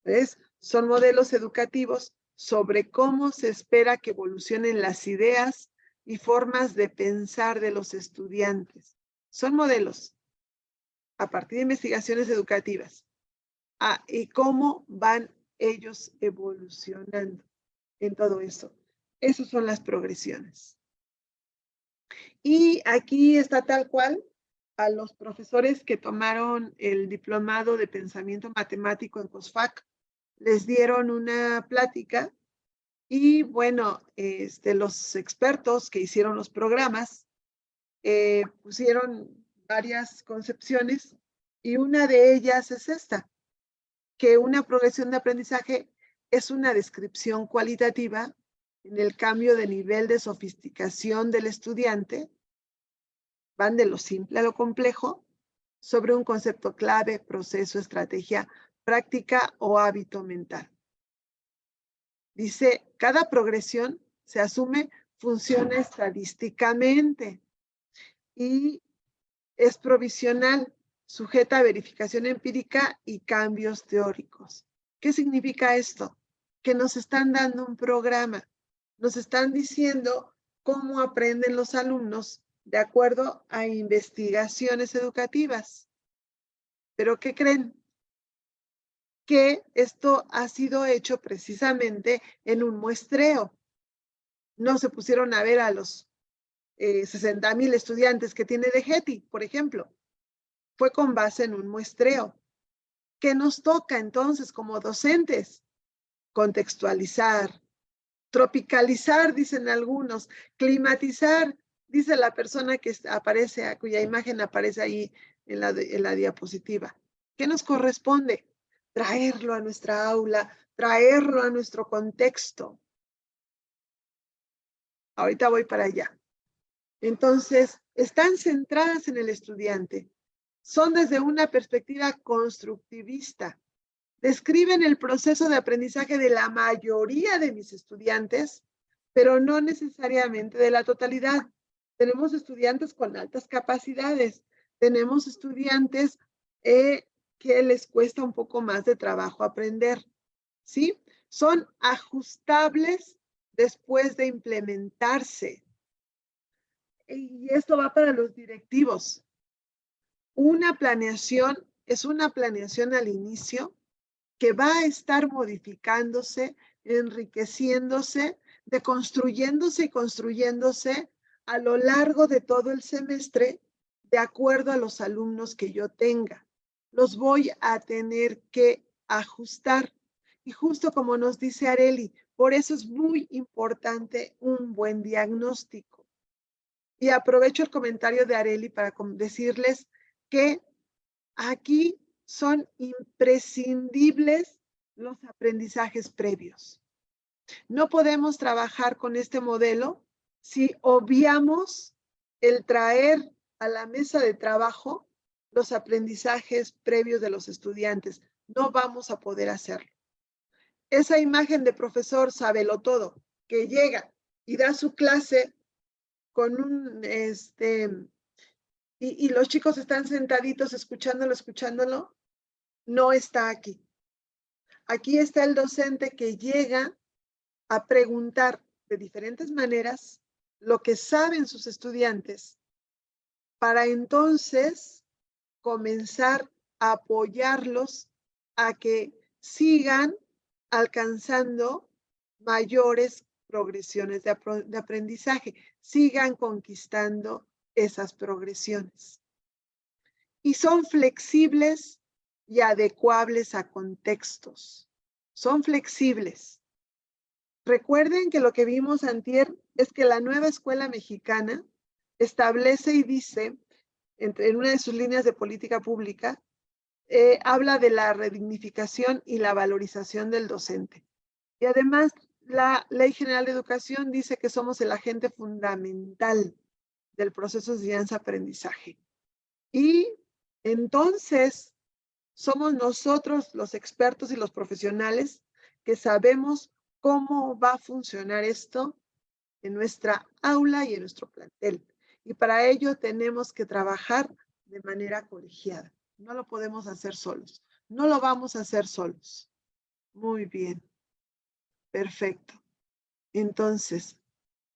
¿Ves? Son modelos educativos sobre cómo se espera que evolucionen las ideas y formas de pensar de los estudiantes. Son modelos a partir de investigaciones educativas. Y cómo van ellos evolucionando en todo eso. Esas son las progresiones. Y aquí está tal cual a los profesores que tomaron el diplomado de pensamiento matemático en COSFAC, les dieron una plática y bueno, los expertos que hicieron los programas pusieron varias concepciones y una de ellas es esta, que una progresión de aprendizaje es una descripción cualitativa en el cambio de nivel de sofisticación del estudiante, van de lo simple a lo complejo, sobre un concepto clave, proceso, estrategia, práctica o hábito mental. Dice, cada progresión se asume funciona estadísticamente y es provisional, sujeta a verificación empírica y cambios teóricos. ¿Qué significa esto? Que nos están dando un programa, nos están diciendo cómo aprenden los alumnos de acuerdo a investigaciones educativas. ¿Pero qué creen? Que esto ha sido hecho precisamente en un muestreo. No se pusieron a ver a los 60,000 estudiantes que tiene DGETI, por ejemplo. Fue con base en un muestreo. ¿Qué nos toca entonces como docentes? Contextualizar, tropicalizar, dicen algunos, climatizar, dice la persona que aparece, cuya imagen aparece ahí en la diapositiva. ¿Qué nos corresponde? Traerlo a nuestra aula, traerlo a nuestro contexto. Ahorita voy para allá. Entonces, están centradas en el estudiante. Son desde una perspectiva constructivista. Describen el proceso de aprendizaje de la mayoría de mis estudiantes pero no necesariamente de la totalidad. Tenemos estudiantes con altas capacidades, tenemos estudiantes que les cuesta un poco más de trabajo aprender, ¿sí? Son ajustables después de implementarse. Y esto va para los directivos. Una planeación es una planeación al inicio que va a estar modificándose, enriqueciéndose, deconstruyéndose y construyéndose a lo largo de todo el semestre, de acuerdo a los alumnos que yo tenga. Los voy a tener que ajustar. Y justo como nos dice Arely, por eso es muy importante un buen diagnóstico. Y aprovecho el comentario de Arely para decirles que aquí son imprescindibles los aprendizajes previos. No podemos trabajar con este modelo si obviamos el traer a la mesa de trabajo los aprendizajes previos de los estudiantes. No vamos a poder hacerlo. Esa imagen de profesor sabelotodo que llega y da su clase con un, y los chicos están sentaditos escuchándolo, no está aquí. Aquí está el docente que llega a preguntar de diferentes maneras lo que saben sus estudiantes para entonces comenzar a apoyarlos a que sigan alcanzando mayores progresiones de aprendizaje, sigan conquistando esas progresiones. Y son flexibles y adecuables a contextos. Son flexibles. Recuerden que lo que vimos antier es que la nueva escuela mexicana establece y dice, en una de sus líneas de política pública, habla de la redignificación y la valorización del docente. Y además, la Ley General de Educación dice que somos el agente fundamental del proceso de enseñanza-aprendizaje. Y entonces, somos nosotros los expertos y los profesionales que sabemos cómo va a funcionar esto en nuestra aula y en nuestro plantel. Y para ello tenemos que trabajar de manera colegiada. No lo podemos hacer solos. No lo vamos a hacer solos. Muy bien. Perfecto. Entonces,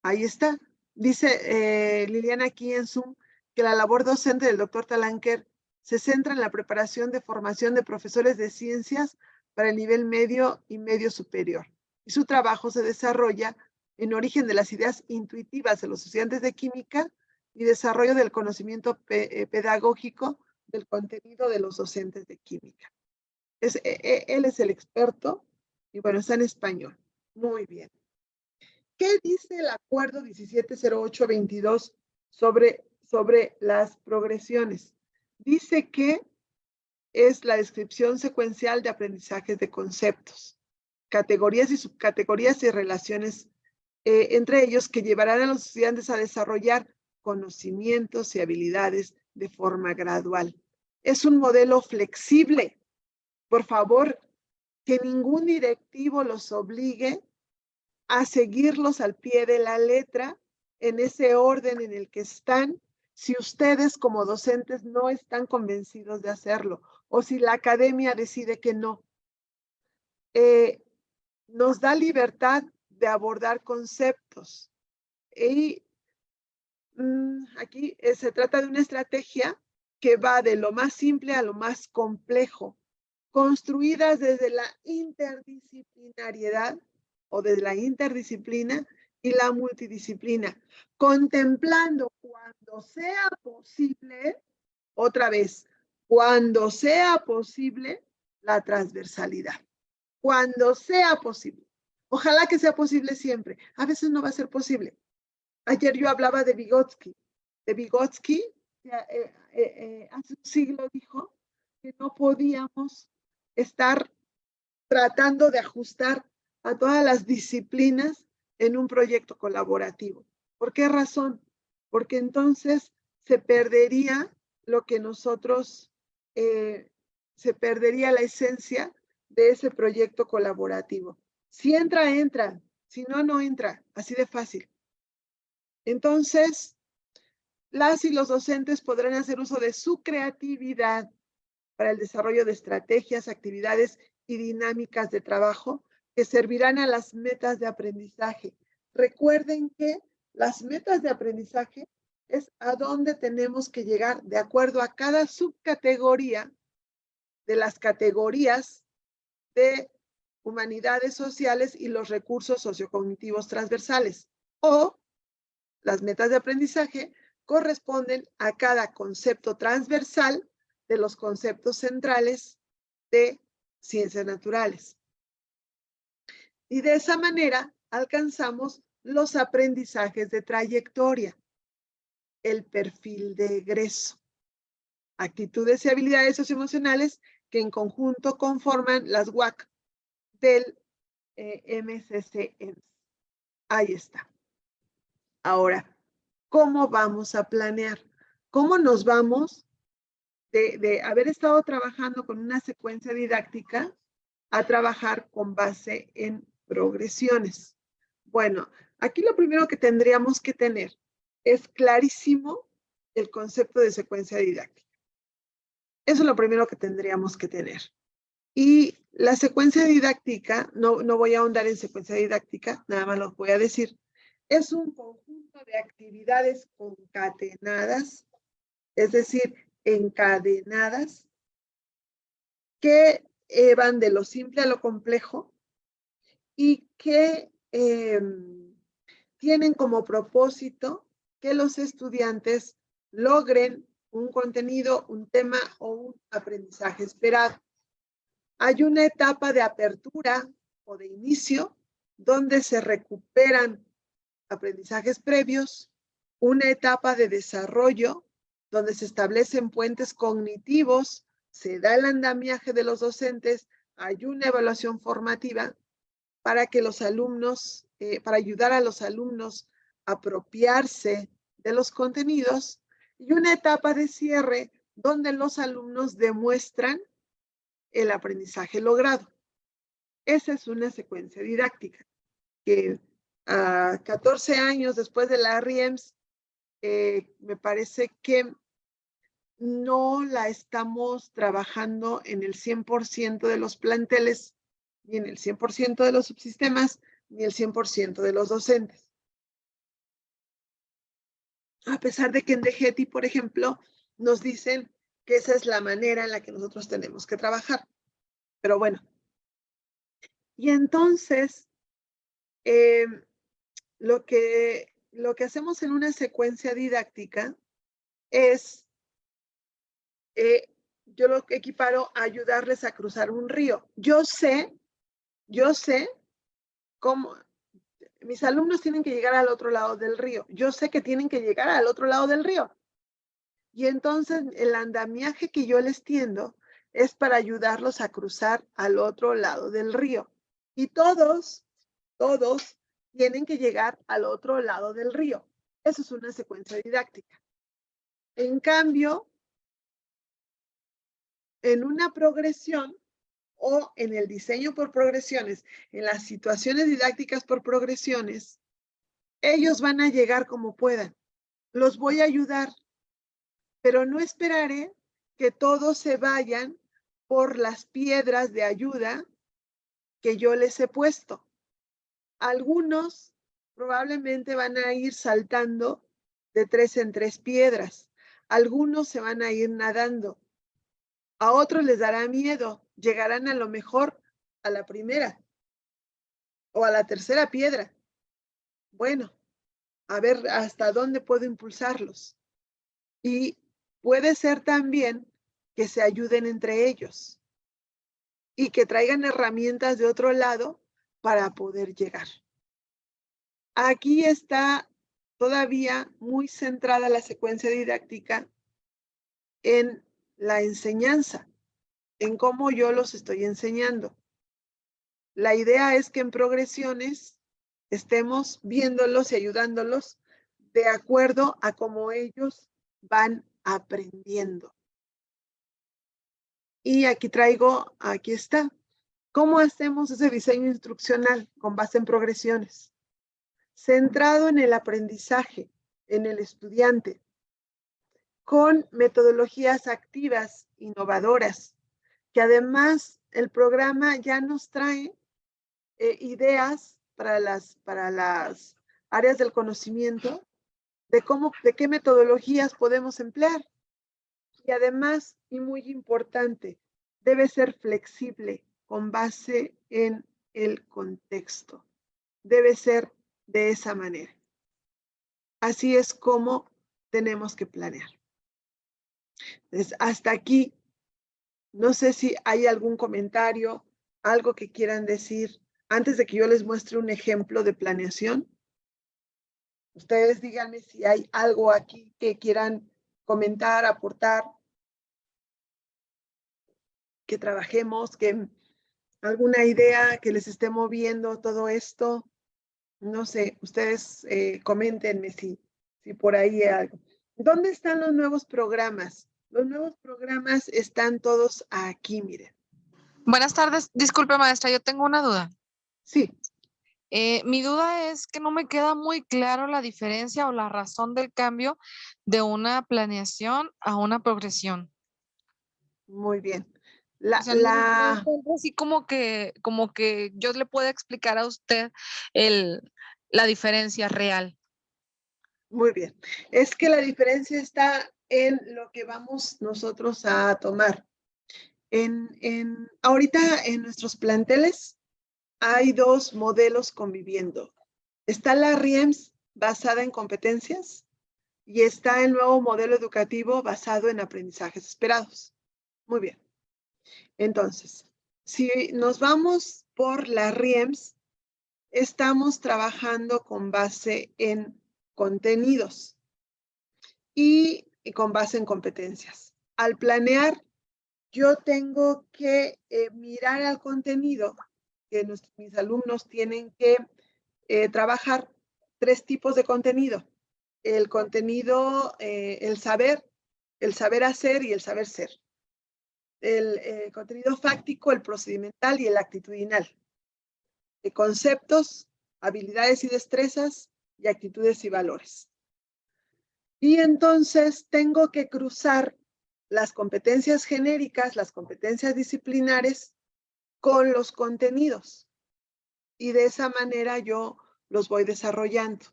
ahí está. Dice Liliana aquí en Zoom que la labor docente del doctor Talanquer se centra en la preparación de formación de profesores de ciencias para el nivel medio y medio superior. Y su trabajo se desarrolla en origen de las ideas intuitivas de los estudiantes de química y desarrollo del conocimiento pedagógico del contenido de los docentes de química. Él es el experto y bueno, está en español. Muy bien. ¿Qué dice el acuerdo 170822 sobre las progresiones? Dice que es la descripción secuencial de aprendizajes de conceptos, categorías y subcategorías y relaciones entre ellos que llevarán a los estudiantes a desarrollar conocimientos y habilidades de forma gradual. Es un modelo flexible. Por favor, que ningún directivo los obligue a seguirlos al pie de la letra en ese orden en el que están, si ustedes como docentes no están convencidos de hacerlo o si la academia decide que no. Nos da libertad de abordar conceptos. Y aquí se trata de una estrategia que va de lo más simple a lo más complejo, construidas desde la interdisciplinariedad o desde la interdisciplina y la multidisciplina, contemplando cuando sea posible, otra vez, cuando sea posible, la transversalidad. Cuando sea posible. Ojalá que sea posible siempre. A veces no va a ser posible. Ayer yo hablaba de Vygotsky. De Vygotsky, hace un siglo dijo que no podíamos estar tratando de ajustar a todas las disciplinas en un proyecto colaborativo. ¿Por qué razón? Porque entonces se perdería lo que nosotros, se perdería la esencia de ese proyecto colaborativo. Si entra, entra. Si no, no entra, así de fácil. Entonces, las y los docentes podrán hacer uso de su creatividad para el desarrollo de estrategias, actividades y dinámicas de trabajo que servirán a las metas de aprendizaje. Recuerden que las metas de aprendizaje es a dónde tenemos que llegar de acuerdo a cada subcategoría de las categorías de humanidades sociales y los recursos sociocognitivos transversales. O las metas de aprendizaje corresponden a cada concepto transversal de los conceptos centrales de ciencias naturales. Y de esa manera alcanzamos los aprendizajes de trayectoria, el perfil de egreso, actitudes y habilidades socioemocionales que en conjunto conforman las WAC del MCC-EMS. Ahí está. Ahora, ¿cómo vamos a planear? ¿Cómo nos vamos de haber estado trabajando con una secuencia didáctica a trabajar con base en progresiones? Bueno, aquí lo primero que tendríamos que tener es clarísimo el concepto de secuencia didáctica. Eso es lo primero que tendríamos que tener. Y la secuencia didáctica, no voy a ahondar en secuencia didáctica, nada más lo voy a decir, es un conjunto de actividades concatenadas, es decir, encadenadas, que van de lo simple a lo complejo y que tienen como propósito que los estudiantes logren un contenido, un tema o un aprendizaje esperado. Hay una etapa de apertura o de inicio donde se recuperan aprendizajes previos, una etapa de desarrollo donde se establecen puentes cognitivos, se da el andamiaje de los docentes, hay una evaluación formativa para que los alumnos, para ayudar a los alumnos a apropiarse de los contenidos, y una etapa de cierre donde los alumnos demuestran el aprendizaje logrado. Esa es una secuencia didáctica que a 14 años después de la RIEMS, me parece que no la estamos trabajando en el 100% de los planteles, ni en el 100% de los subsistemas, ni el 100% de los docentes. A pesar de que en DGETI, por ejemplo, nos dicen que esa es la manera en la que nosotros tenemos que trabajar. Pero bueno. Y entonces, lo que hacemos en una secuencia didáctica es, yo lo equiparo a ayudarles a cruzar un río. Yo sé cómo mis alumnos tienen que llegar al otro lado del río. Yo sé que tienen que llegar al otro lado del río. Y entonces el andamiaje que yo les tiendo es para ayudarlos a cruzar al otro lado del río. Y todos tienen que llegar al otro lado del río. Eso es una secuencia didáctica. En cambio, en una progresión o en el diseño por progresiones, en las situaciones didácticas por progresiones, ellos van a llegar como puedan. Los voy a ayudar, pero no esperaré que todos se vayan por las piedras de ayuda que yo les he puesto. Algunos probablemente van a ir saltando de 3 en 3 piedras. Algunos se van a ir nadando. A otros les dará miedo. Llegarán a lo mejor a la primera o a la tercera piedra. Bueno, a ver hasta dónde puedo impulsarlos. Y puede ser también que se ayuden entre ellos y que traigan herramientas de otro lado para poder llegar. Aquí está todavía muy centrada la secuencia didáctica en la enseñanza, en cómo yo los estoy enseñando. La idea es que en progresiones estemos viéndolos y ayudándolos de acuerdo a cómo ellos van aprendiendo. Y aquí está. ¿Cómo hacemos ese diseño instruccional? Con base en progresiones. Centrado en el aprendizaje, en el estudiante, con metodologías activas, innovadoras, que además el programa ya nos trae ideas para las áreas del conocimiento, de qué metodologías podemos emplear. Y además, y muy importante, debe ser flexible con base en el contexto. Debe ser de esa manera. Así es como tenemos que planear. Entonces, hasta aquí, no sé si hay algún comentario, algo que quieran decir antes de que yo les muestre un ejemplo de planeación. Ustedes díganme si hay algo aquí que quieran comentar, aportar, que trabajemos, que alguna idea que les esté moviendo todo esto. No sé, ustedes coméntenme si por ahí hay algo. ¿Dónde están los nuevos programas? Los nuevos programas están todos aquí, miren. Buenas tardes. Disculpe, maestra, yo tengo una duda. Sí, Mi duda es que no me queda muy claro la diferencia o la razón del cambio de una planeación a una progresión. muy bien. O sea, no encuentro así como que yo le pueda explicar a usted la diferencia real. Muy bien. Es que la diferencia está en lo que vamos nosotros a tomar. Ahorita en nuestros planteles hay dos modelos conviviendo. Está la RIEMS basada en competencias y está el nuevo modelo educativo basado en aprendizajes esperados. Muy bien. Entonces, si nos vamos por la RIEMS, estamos trabajando con base en contenidos y con base en competencias. Al planear, yo tengo que mirar al contenido que mis alumnos tienen que trabajar tres tipos de contenido. El contenido, el saber hacer y el saber ser. El contenido fáctico, el procedimental y el actitudinal. Conceptos, habilidades y destrezas y actitudes y valores. Y entonces tengo que cruzar las competencias genéricas, las competencias disciplinares con los contenidos. Y de esa manera yo los voy desarrollando.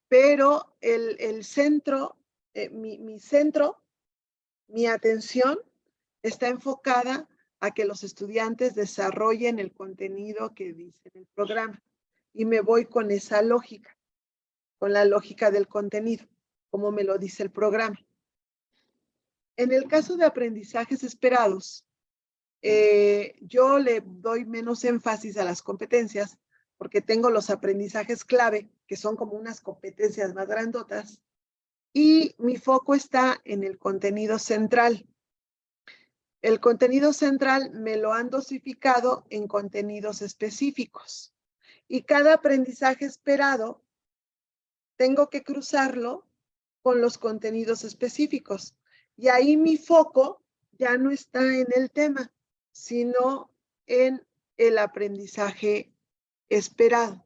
Pero el centro, mi centro, mi atención está enfocada a que los estudiantes desarrollen el contenido que dice el programa. Y me voy con esa lógica, con la lógica del contenido, como me lo dice el programa. En el caso de aprendizajes esperados, yo le doy menos énfasis a las competencias porque tengo los aprendizajes clave, que son como unas competencias más grandotas, y mi foco está en el contenido central. El contenido central me lo han dosificado en contenidos específicos. Y cada aprendizaje esperado tengo que cruzarlo con los contenidos específicos. Y ahí mi foco ya no está en el tema, sino en el aprendizaje esperado.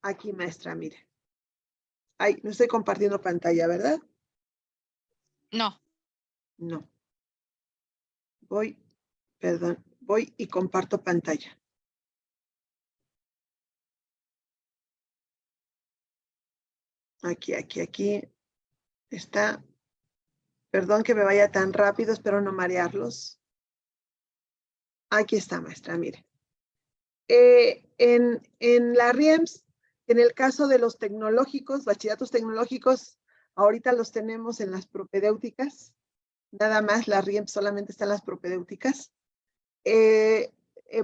Aquí, maestra, mire. Ay, no estoy compartiendo pantalla, ¿verdad? No. No. Voy y comparto pantalla. Aquí está. Perdón que me vaya tan rápido, espero no marearlos. Aquí está, maestra, mire. En la RIEMS, en el caso de los tecnológicos, bachilleratos tecnológicos, ahorita los tenemos en las propedéuticas. Nada más la RIEMS solamente está en las propedéuticas.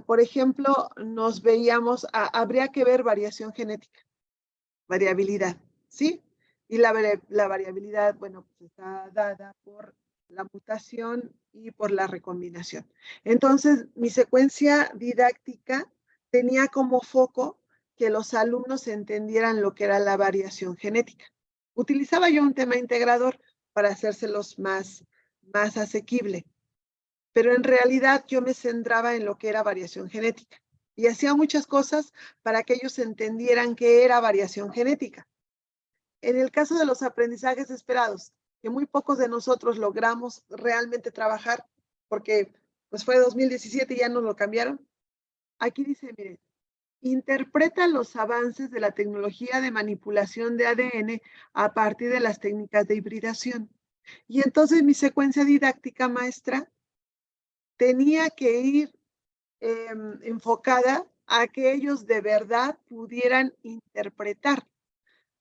Por ejemplo, nos veíamos, habría que ver variación genética, variabilidad, ¿sí? Y la variabilidad, bueno, pues está dada por la mutación y por la recombinación. Entonces, mi secuencia didáctica tenía como foco que los alumnos entendieran lo que era la variación genética. Utilizaba yo un tema integrador para hacérselos más asequible. pero en realidad yo me centraba en lo que era variación genética y hacía muchas cosas para que ellos entendieran qué era variación genética. En el caso de los aprendizajes esperados, que muy pocos de nosotros logramos realmente trabajar, porque pues fue 2017 y ya nos lo cambiaron. Aquí dice, miren, interpreta los avances de la tecnología de manipulación de ADN a partir de las técnicas de hibridación. Y entonces mi secuencia didáctica, maestra, tenía que ir enfocada a que ellos de verdad pudieran interpretar.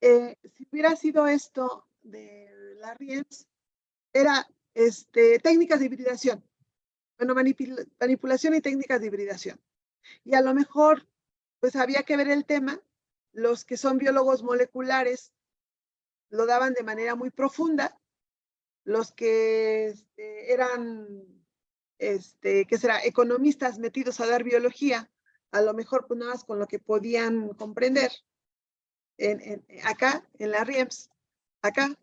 Si hubiera sido esto de la RIEMS, era técnicas de hibridación, bueno, manipulación y técnicas de hibridación. Y a lo mejor, pues había que ver el tema. Los que son biólogos moleculares lo daban de manera muy profunda. Los que eran, ¿qué será? Economistas metidos a dar biología, a lo mejor pues nada más con lo que podían comprender acá, en la RIEMS, acá.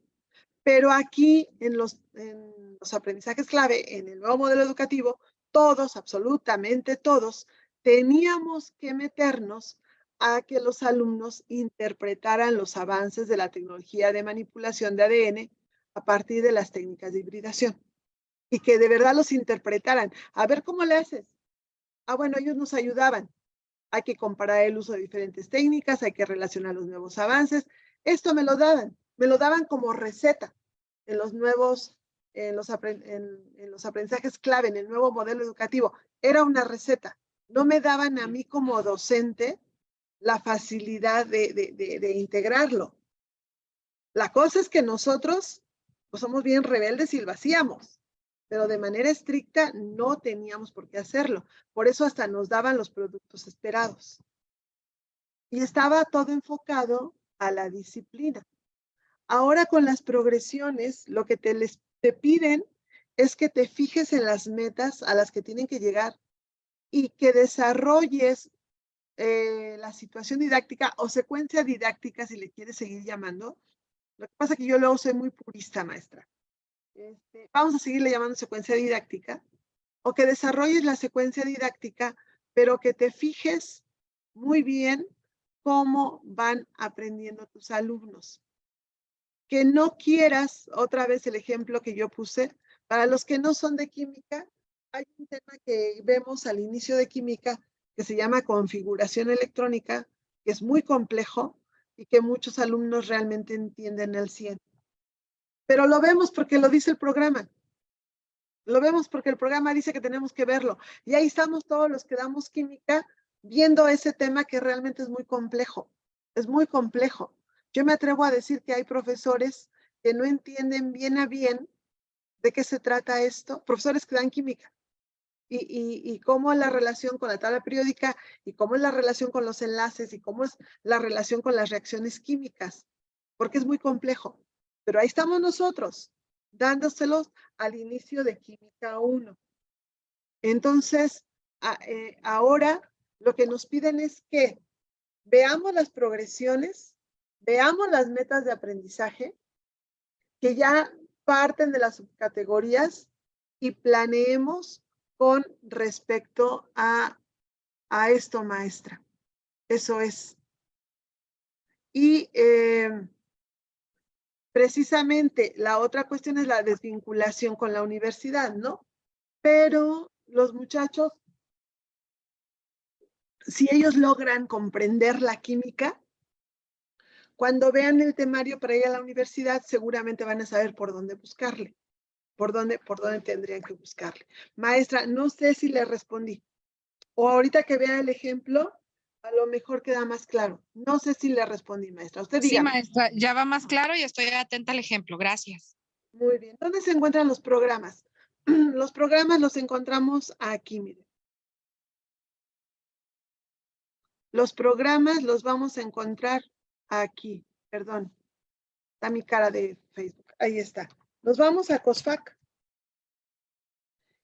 Pero aquí, en los aprendizajes clave, en el nuevo modelo educativo, todos, absolutamente todos, teníamos que meternos a que los alumnos interpretaran los avances de la tecnología de manipulación de ADN a partir de las técnicas de hibridación y que de verdad los interpretaran. A ver cómo le haces. Ah, bueno, ellos nos ayudaban. Hay que comparar el uso de diferentes técnicas, hay que relacionar los nuevos avances. Esto me lo daban como receta en los nuevos, en los aprendizajes clave, en el nuevo modelo educativo. Era una receta. No me daban a mí como docente la facilidad de integrarlo. La cosa es que nosotros pues, somos bien rebeldes y lo hacíamos, pero de manera estricta no teníamos por qué hacerlo. Por eso hasta nos daban los productos esperados. Y estaba todo enfocado a la disciplina. Ahora con las progresiones, lo que te piden es que te fijes en las metas a las que tienen que llegar y que desarrolles la situación didáctica o secuencia didáctica, si le quieres seguir llamando. Lo que pasa es que yo luego soy muy purista, maestra. Vamos a seguirle llamando secuencia didáctica, o que desarrolles la secuencia didáctica, pero que te fijes muy bien cómo van aprendiendo tus alumnos. Que no quieras, otra vez el ejemplo que yo puse, para los que no son de química, hay un tema que vemos al inicio de química que se llama configuración electrónica, que es muy complejo y que muchos alumnos realmente entienden al 100. Pero lo vemos porque lo dice el programa. Lo vemos porque el programa dice que tenemos que verlo. Y ahí estamos todos los que damos química viendo ese tema que realmente es muy complejo. Es muy complejo. Yo me atrevo a decir que hay profesores que no entienden bien a bien de qué se trata esto, profesores que dan química, y cómo es la relación con la tabla periódica, y cómo es la relación con los enlaces, y cómo es la relación con las reacciones químicas, porque es muy complejo. Pero ahí estamos nosotros, dándoselos al inicio de Química 1. Entonces, ahora lo que nos piden es que veamos las progresiones, veamos las metas de aprendizaje, que ya parten de las subcategorías y planeemos con respecto a esto, maestra. Eso es. Y precisamente la otra cuestión es la desvinculación con la universidad, ¿no? Pero los muchachos, si ellos logran comprender la química, cuando vean el temario para ir a la universidad, seguramente van a saber por dónde buscarle, por dónde tendrían que buscarle. Maestra, no sé si le respondí. O ahorita que vea el ejemplo, a lo mejor queda más claro. No sé si le respondí, maestra. Usted Sí, dígame. maestra, ya va más claro y estoy atenta al ejemplo. Gracias. Muy bien. ¿Dónde se encuentran los programas? Los programas los encontramos aquí, miren. Los programas los vamos a encontrar aquí. Perdón, está mi cara de Facebook. Ahí está. Nos vamos a COSFAC.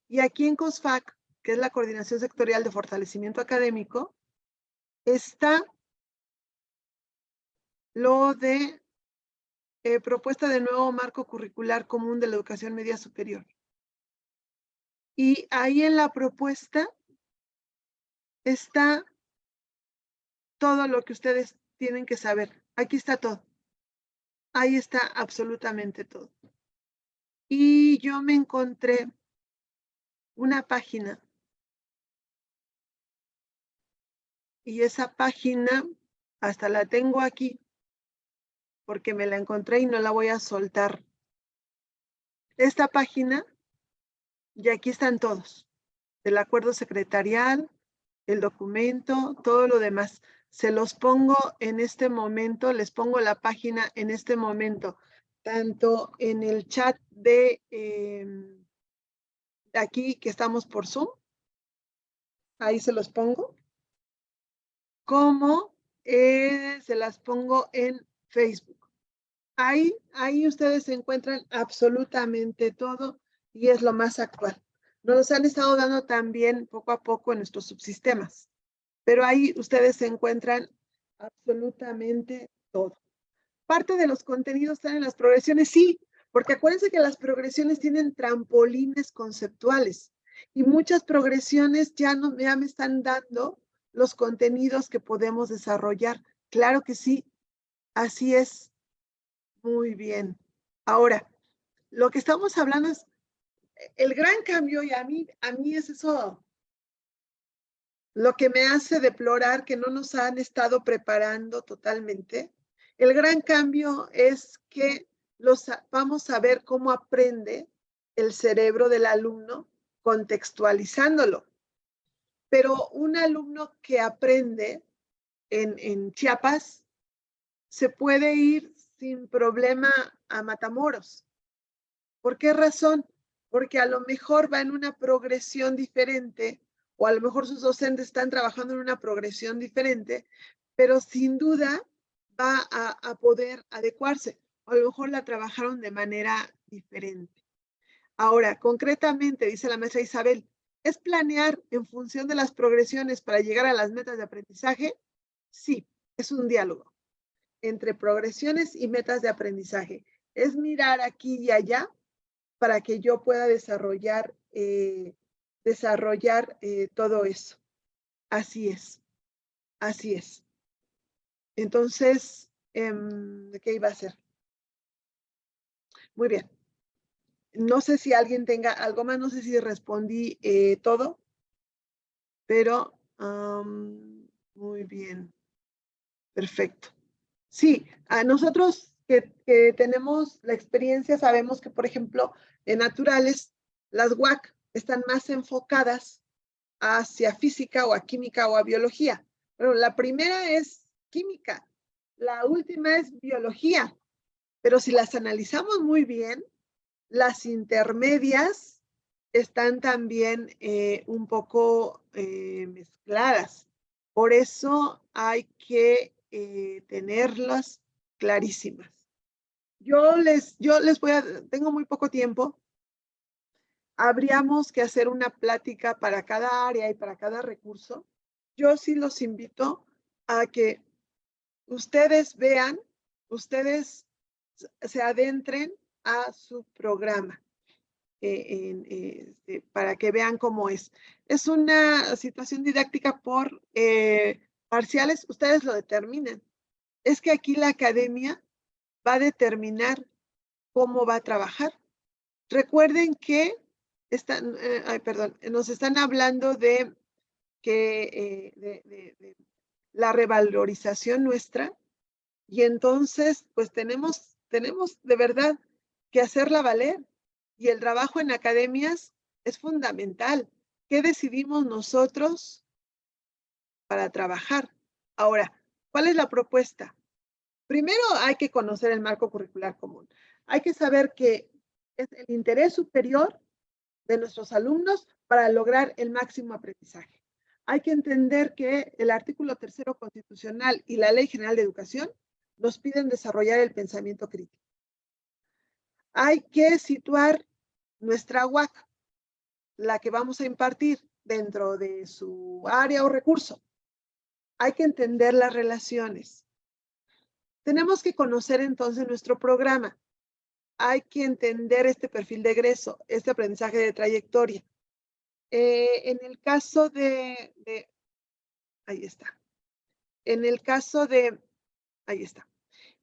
Y aquí en COSFAC, que es la Coordinación Sectorial de Fortalecimiento Académico, está lo de propuesta de nuevo marco curricular común de la educación media superior. Y ahí en la propuesta está todo lo que ustedes tienen que saber. Aquí está todo. Ahí está absolutamente todo. Y yo me encontré una página. Y esa página hasta la tengo aquí porque me la encontré y no la voy a soltar. Esta página, y aquí están todos. El acuerdo secretarial, el documento, todo lo demás. Se los pongo en este momento, les pongo la página en este momento, tanto en el chat de aquí que estamos por Zoom, ahí se los pongo, como se las pongo en Facebook. Ahí ustedes encuentran absolutamente todo y es lo más actual. Nos han estado dando también poco a poco en nuestros subsistemas, pero ahí ustedes encuentran absolutamente todo. Parte de los contenidos están en las progresiones, sí, porque acuérdense que las progresiones tienen trampolines conceptuales y muchas progresiones ya me están dando los contenidos que podemos desarrollar. Claro que sí, así es. Muy bien. Ahora, lo que estamos hablando es el gran cambio y a mí es eso lo que me hace deplorar que no nos han estado preparando totalmente. El gran cambio es que vamos a ver cómo aprende el cerebro del alumno contextualizándolo. Pero un alumno que aprende en Chiapas se puede ir sin problema a Matamoros. ¿Por qué razón? Porque a lo mejor va en una progresión diferente o a lo mejor sus docentes están trabajando en una progresión diferente, pero sin duda va a poder adecuarse. O a lo mejor la trabajaron de manera diferente. Ahora, concretamente, dice la maestra Isabel, ¿es planear en función de las progresiones para llegar a las metas de aprendizaje? Sí, es un diálogo entre progresiones y metas de aprendizaje. Es mirar aquí y allá para que yo pueda desarrollar todo eso. Así es, así es. Entonces, ¿qué iba a hacer? Muy bien. No sé si alguien tenga algo más, no sé si respondí todo, pero muy bien, perfecto. Sí, a nosotros que tenemos la experiencia sabemos que, por ejemplo, en naturales, las UAC están más enfocadas hacia física o a química o a biología. Pero la primera es química, la última es biología. Pero si las analizamos muy bien, las intermedias están también un poco mezcladas. Por eso hay que tenerlas clarísimas. Yo les tengo muy poco tiempo. Habríamos que hacer una plática para cada área y para cada recurso. Yo sí los invito a que ustedes vean, ustedes se adentren a su programa para que vean cómo es. Es una situación didáctica por parciales, ustedes lo determinan. Es que aquí la academia va a determinar cómo va a trabajar. Recuerden que nos están hablando de que de la revalorización nuestra y entonces pues tenemos de verdad que hacerla valer y el trabajo en academias es fundamental. ¿Qué decidimos nosotros para trabajar? Ahora, ¿cuál es la propuesta? Primero hay que conocer el marco curricular común. Hay que saber que es el interés superior de nuestros alumnos para lograr el máximo aprendizaje. Hay que entender que el artículo 3º constitucional y la Ley General de Educación nos piden desarrollar el pensamiento crítico. Hay que situar nuestra UAC, la que vamos a impartir dentro de su área o recurso. Hay que entender las relaciones. Tenemos que conocer entonces nuestro programa. Hay que entender este perfil de egreso, este aprendizaje de trayectoria. En el caso ahí está. En el caso ahí está.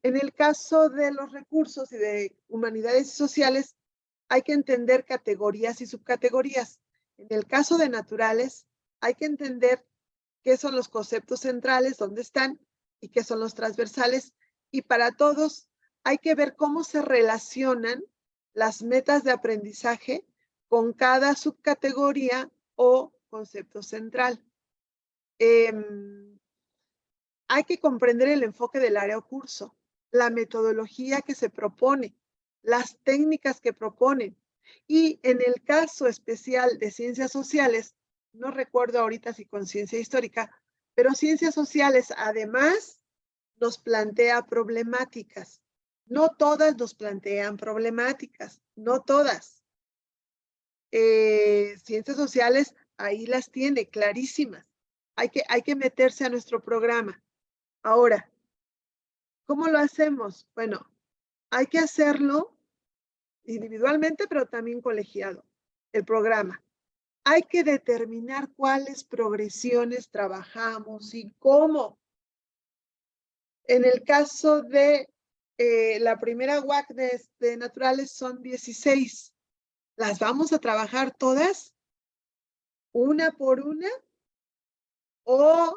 En el caso de los recursos y de humanidades y sociales, hay que entender categorías y subcategorías. En el caso de naturales, hay que entender qué son los conceptos centrales, dónde están, y qué son los transversales. Y para todos, hay que ver cómo se relacionan las metas de aprendizaje con cada subcategoría o concepto central. Hay que comprender el enfoque del área o curso, la metodología que se propone, las técnicas que proponen. Y en el caso especial de ciencias sociales, no recuerdo ahorita si con ciencia histórica, pero ciencias sociales además nos plantea problemáticas. No todas nos plantean problemáticas, no todas. Ciencias sociales ahí las tiene clarísimas. Hay que meterse a nuestro programa. Ahora, ¿cómo lo hacemos? Bueno, hay que hacerlo individualmente, pero también colegiado, el programa. Hay que determinar cuáles progresiones trabajamos y cómo. En el caso de la primera WAC de naturales son 16. ¿Las vamos a trabajar todas? ¿Una por una? ¿O,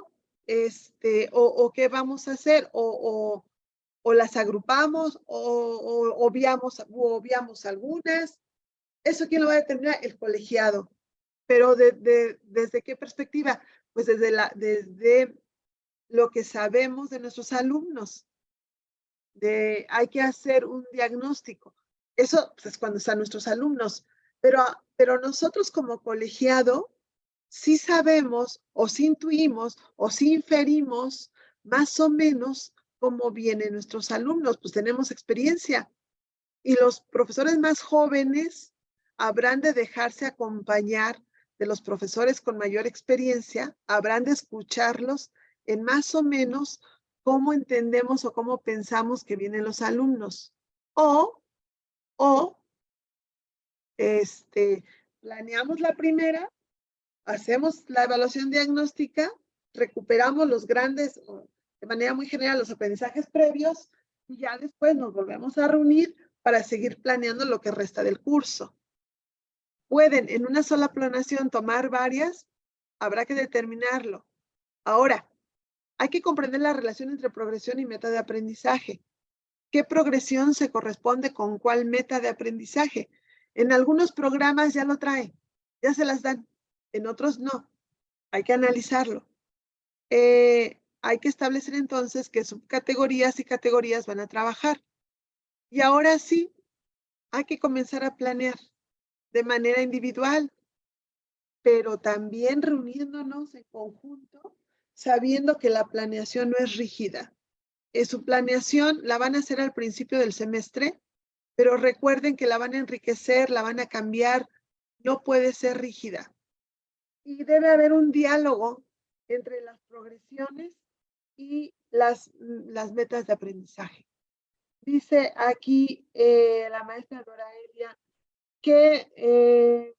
o qué vamos a hacer? ¿O las agrupamos? ¿O obviamos algunas? ¿Eso quién lo va a determinar? El colegiado. Pero ¿desde qué perspectiva? Pues desde lo que sabemos de nuestros alumnos. Hay que hacer un diagnóstico. Eso pues, es cuando están nuestros alumnos. Pero nosotros como colegiado sí sabemos o sí intuimos o sí inferimos más o menos cómo vienen nuestros alumnos. Pues tenemos experiencia. Y los profesores más jóvenes habrán de dejarse acompañar de los profesores con mayor experiencia, habrán de escucharlos en más o menos cómo entendemos o cómo pensamos que vienen los alumnos. O planeamos la primera, hacemos la evaluación diagnóstica, recuperamos los grandes, de manera muy general, los aprendizajes previos, y ya después nos volvemos a reunir para seguir planeando lo que resta del curso. Pueden en una sola planeación tomar varias, habrá que determinarlo. Ahora, hay que comprender la relación entre progresión y meta de aprendizaje. ¿Qué progresión se corresponde con cuál meta de aprendizaje? En algunos programas ya lo trae, ya se las dan, en otros no. Hay que analizarlo. Hay que establecer entonces qué subcategorías y categorías van a trabajar. Y ahora sí, hay que comenzar a planear de manera individual, pero también reuniéndonos en conjunto, sabiendo que la planeación no es rígida. Su planeación la van a hacer al principio del semestre, pero recuerden que la van a enriquecer, la van a cambiar, no puede ser rígida. Y debe haber un diálogo entre las progresiones y las metas de aprendizaje. Dice aquí la maestra Doraelia que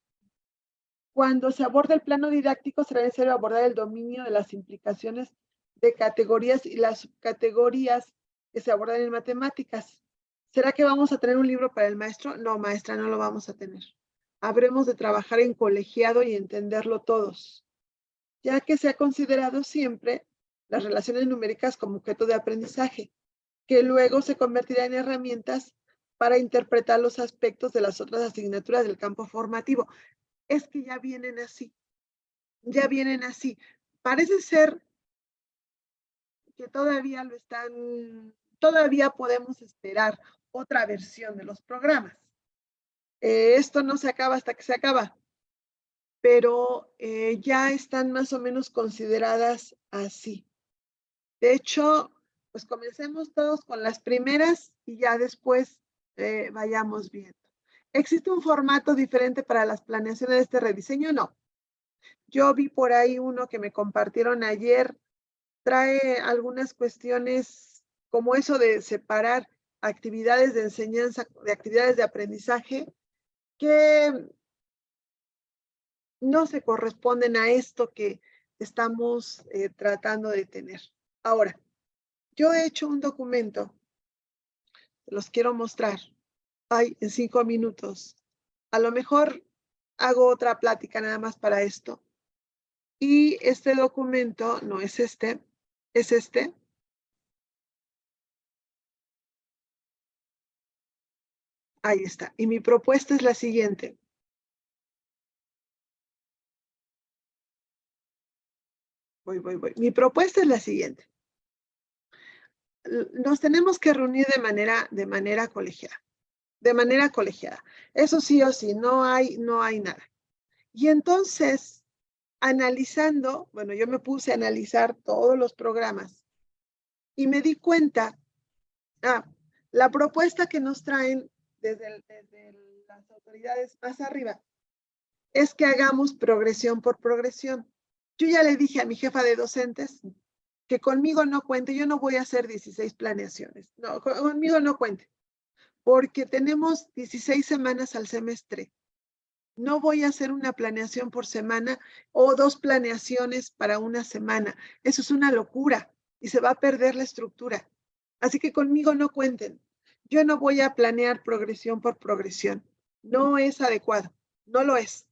cuando se aborda el plano didáctico será necesario abordar el dominio de las implicaciones de categorías y las subcategorías que se abordan en matemáticas. ¿Será que vamos a tener un libro para el maestro? No, maestra, no lo vamos a tener. Habremos de trabajar en colegiado y entenderlo todos, ya que se ha considerado siempre las relaciones numéricas como objeto de aprendizaje, que luego se convertirá en herramientas para interpretar los aspectos de las otras asignaturas del campo formativo. Es que ya vienen así, ya vienen así. Parece ser que todavía todavía podemos esperar otra versión de los programas. Esto no se acaba hasta que se acaba, pero ya están más o menos consideradas así. De hecho, pues comencemos todos con las primeras y ya después vayamos viendo. ¿Existe un formato diferente para las planeaciones de este rediseño? No. Yo vi por ahí uno que me compartieron ayer, trae algunas cuestiones como eso de separar actividades de enseñanza de actividades de aprendizaje, que no se corresponden a esto que estamos tratando de tener. Ahora, yo he hecho un documento, los quiero mostrar, en 5 minutos. A lo mejor hago otra plática nada más para esto. Y este documento, no es este, es este. Ahí está. Y mi propuesta es la siguiente. Voy. Mi propuesta es la siguiente. Nos tenemos que reunir de manera colegiada. De manera colegiada. Eso sí o sí, no hay nada. Y entonces, analizando, bueno, yo me puse a analizar todos los programas y me di cuenta, la propuesta que nos traen desde las autoridades más arriba es que hagamos progresión por progresión. Yo ya le dije a mi jefa de docentes que conmigo no cuente, yo no voy a hacer 16 planeaciones, no, conmigo no cuente, porque tenemos 16 semanas al semestre. No voy a hacer una planeación por semana o 2 planeaciones para una semana. Eso es una locura y se va a perder la estructura. Así que conmigo no cuenten. Yo no voy a planear progresión por progresión. No es adecuado, no lo es.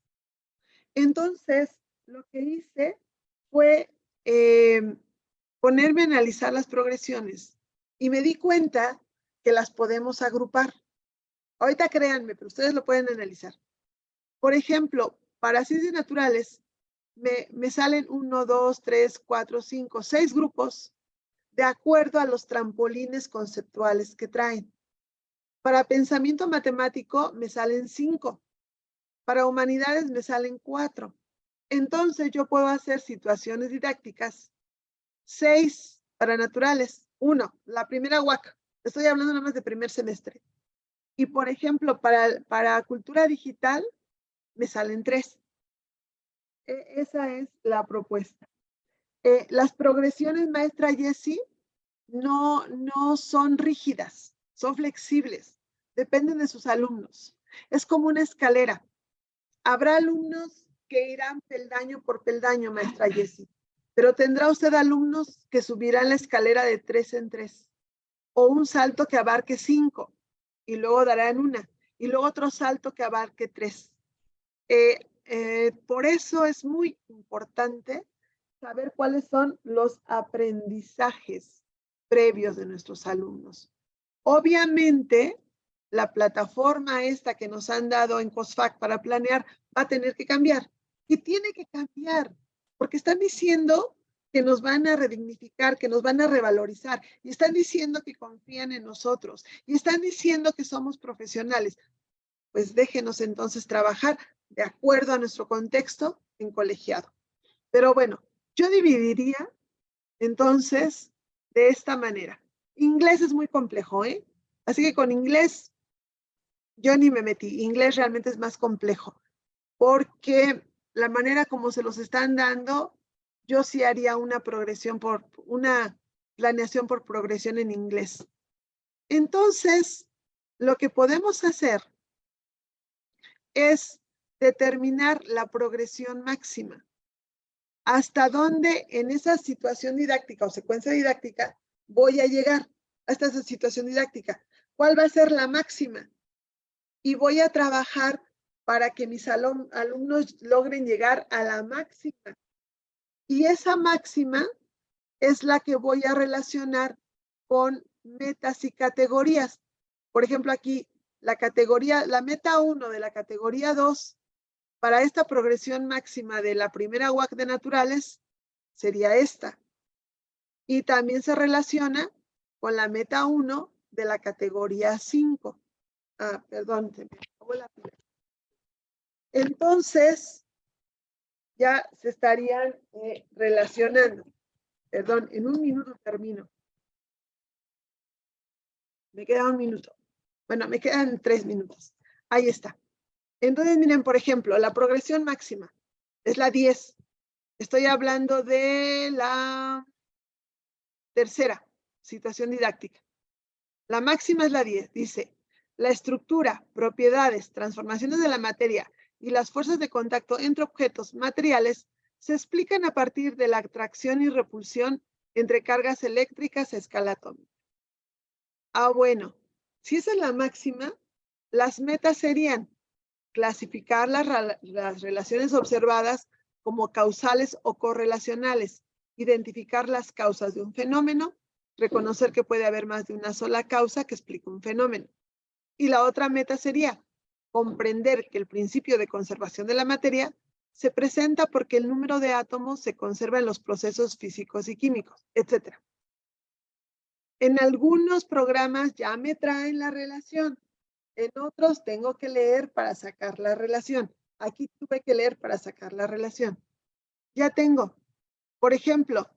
Entonces, lo que hice fue ponerme a analizar las progresiones y me di cuenta que las podemos agrupar. Ahorita créanme, pero ustedes lo pueden analizar. Por ejemplo, para ciencias naturales me salen 1, 2, 3, 4, 5, 6 grupos de acuerdo a los trampolines conceptuales que traen. Para pensamiento matemático me salen 5. Para humanidades me salen 4. Entonces yo puedo hacer situaciones didácticas. 6 para naturales. 1, la primera UAC. Estoy hablando nada más de primer semestre. Y por ejemplo, para cultura digital me salen 3. Esa es la propuesta. Las progresiones, maestra Jessie, no son rígidas, son flexibles, dependen de sus alumnos. Es como una escalera. Habrá alumnos que irán peldaño por peldaño, maestra Jessie, pero tendrá usted alumnos que subirán la escalera de 3 en 3, o un salto que abarque 5, y luego darán una, y luego otro salto que abarque 3. Por eso es muy importante saber cuáles son los aprendizajes previos de nuestros alumnos. Obviamente, la plataforma esta que nos han dado en COSFAC para planear va a tener que cambiar. Y tiene que cambiar, porque están diciendo que nos van a redignificar, que nos van a revalorizar, y están diciendo que confían en nosotros, y están diciendo que somos profesionales. Pues déjenos entonces trabajar de acuerdo a nuestro contexto en colegiado. Pero bueno, yo dividiría entonces de esta manera. Inglés es muy complejo, ¿eh? Así que con inglés yo ni me metí. Inglés realmente es más complejo porque la manera como se los están dando, yo sí haría una planeación por progresión en inglés. Entonces, lo que podemos hacer es determinar la progresión máxima. ¿Hasta dónde en esa situación didáctica o secuencia didáctica voy a llegar hasta esa situación didáctica? ¿Cuál va a ser la máxima? Y voy a trabajar para que mis alumnos logren llegar a la máxima. Y esa máxima es la que voy a relacionar con metas y categorías. Por ejemplo, aquí la meta 1 de la categoría 2 para esta progresión máxima de la primera UAC de naturales sería esta. Y también se relaciona con la meta 1 de la categoría 5. Perdón, se me acabó la pila. Entonces, ya se estarían relacionando. Perdón, en un minuto termino. Me queda un minuto. Bueno, me quedan 3 minutos. Ahí está. Entonces, miren, por ejemplo, la progresión máxima es la 10. Estoy hablando de la tercera situación didáctica. La máxima es la 10. Dice, la estructura, propiedades, transformaciones de la materia y las fuerzas de contacto entre objetos materiales se explican a partir de la atracción y repulsión entre cargas eléctricas a escala atómica. Bueno, si esa es la máxima, las metas serían clasificar las relaciones observadas como causales o correlacionales, identificar las causas de un fenómeno, reconocer que puede haber más de una sola causa que explique un fenómeno. Y la otra meta sería comprender que el principio de conservación de la materia se presenta porque el número de átomos se conserva en los procesos físicos y químicos, etc. En algunos programas ya me traen la relación. En otros tengo que leer para sacar la relación. Aquí tuve que leer para sacar la relación. Ya tengo. Por ejemplo,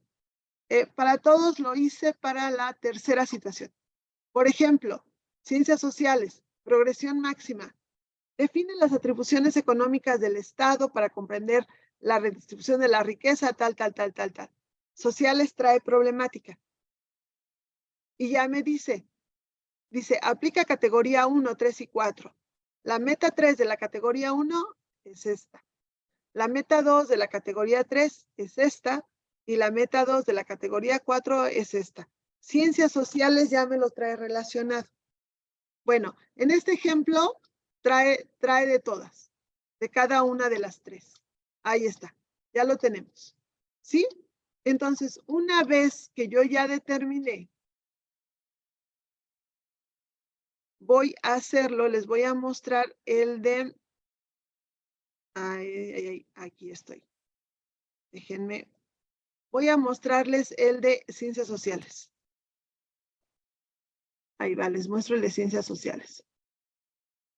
para todos lo hice para la tercera situación. Por ejemplo, ciencias sociales, progresión máxima. Define las atribuciones económicas del Estado para comprender la redistribución de la riqueza, tal. Sociales trae problemática. Y ya me dice, aplica categoría 1, 3 y 4. La meta 3 de la categoría 1 es esta. La meta 2 de la categoría 3 es esta. Y la meta 2 de la categoría 4 es esta. Ciencias sociales ya me lo trae relacionado. Bueno, en este ejemplo trae de todas, de cada una de las tres. Ahí está, ya lo tenemos. ¿Sí? Entonces, una vez que yo ya determiné, voy a hacerlo, les voy a mostrar el de... Aquí estoy. Déjenme. Voy a mostrarles el de ciencias sociales. Ahí va, les muestro el de ciencias sociales.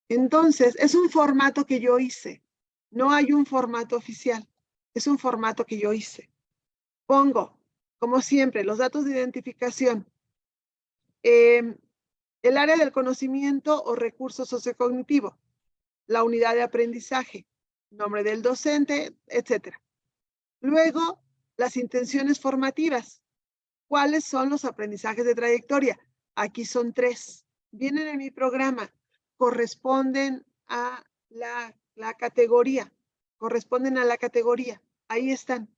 Entonces, es un formato que yo hice. No hay un formato oficial. Es un formato que yo hice. Pongo, como siempre, los datos de identificación. El área del conocimiento o recurso sociocognitivo. La unidad de aprendizaje. Nombre del docente, etc. Luego, las intenciones formativas. ¿Cuáles son los aprendizajes de trayectoria? Aquí son 3. Vienen en mi programa. Corresponden a la categoría. Corresponden a la categoría. Ahí están.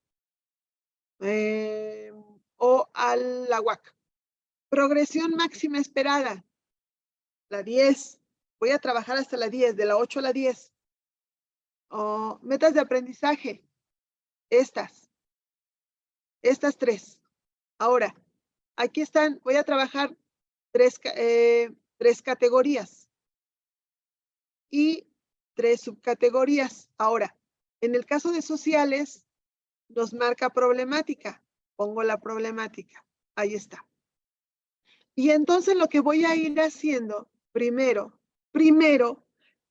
O a la UAC. Progresión máxima esperada. La 10. Voy a trabajar hasta la 10, de la 8 a la 10. Metas de aprendizaje. Estas 3. Ahora, aquí están, voy a trabajar 3 categorías y 3 subcategorías. Ahora, en el caso de sociales, nos marca problemática. Pongo la problemática. Ahí está. Y entonces lo que voy a ir haciendo primero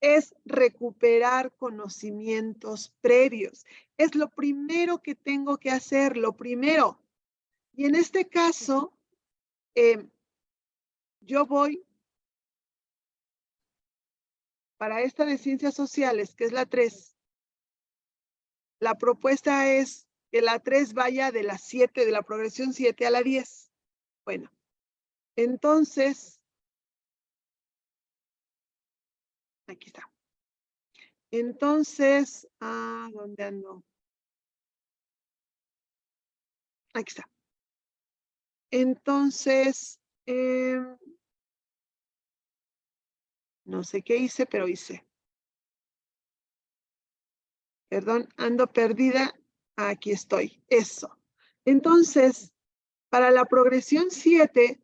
es recuperar conocimientos previos. Es lo primero que tengo que hacer, lo primero. Y en este caso, yo voy para esta de ciencias sociales, que es la 3. La propuesta es que la 3 vaya de la 7, de la progresión 7 a la 10. Bueno, entonces, aquí está. Entonces, ¿dónde ando? Aquí está. Entonces, no sé qué hice, pero hice. Perdón, ando perdida. Aquí estoy. Eso. Entonces, para la progresión 7,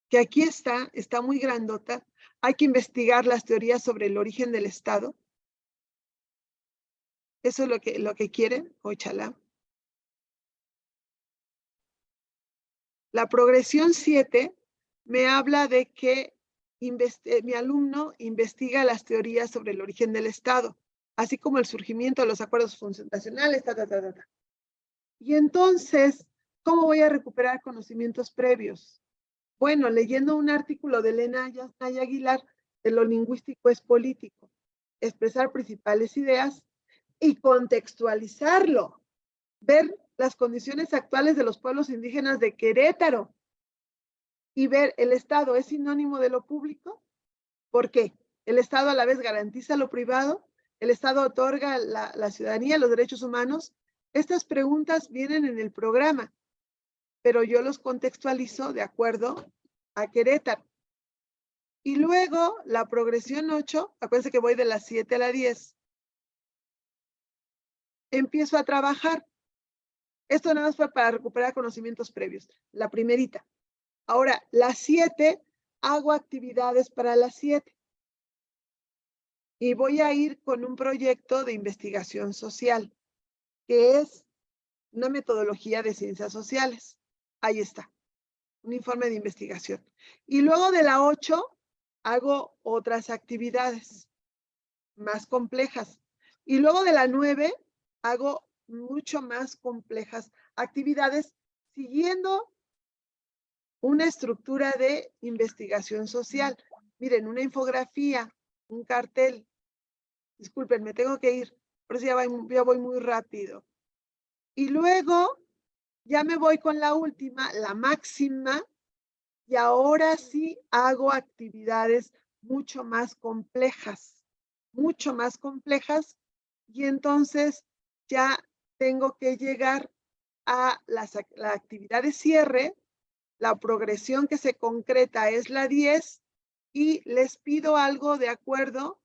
que aquí está muy grandota, hay que investigar las teorías sobre el origen del Estado. Eso es lo que quieren, óchala. La progresión 7 me habla de que mi alumno investiga las teorías sobre el origen del Estado, así como el surgimiento de los acuerdos fundacionales, Y entonces, ¿cómo voy a recuperar conocimientos previos? Bueno, leyendo un artículo de Elena Naya Aguilar, de lo lingüístico es político, expresar principales ideas y contextualizarlo, ver las condiciones actuales de los pueblos indígenas de Querétaro y ver el Estado es sinónimo de lo público. ¿Por qué? El Estado a la vez garantiza lo privado el Estado otorga la ciudadanía, los derechos humanos. Estas preguntas vienen en el programa, pero yo los contextualizo de acuerdo a Querétaro. Y luego la progresión 8, acuérdense que voy de las 7 a la 10. Empiezo a trabajar. Esto nada más fue para recuperar conocimientos previos. La primerita. Ahora, las 7, hago actividades para las 7. Y voy a ir con un proyecto de investigación social, que es una metodología de ciencias sociales. Ahí está, un informe de investigación. Y luego de la 8, hago otras actividades más complejas. Y luego de la 9, hago mucho más complejas actividades siguiendo una estructura de investigación social. Miren, una infografía, un cartel. Disculpen, me tengo que ir, por eso ya voy muy rápido. Y luego ya me voy con la última, la máxima, y ahora sí hago actividades mucho más complejas, y entonces ya tengo que llegar a la actividad de cierre. La progresión que se concreta es la 10 y les pido algo de acuerdo,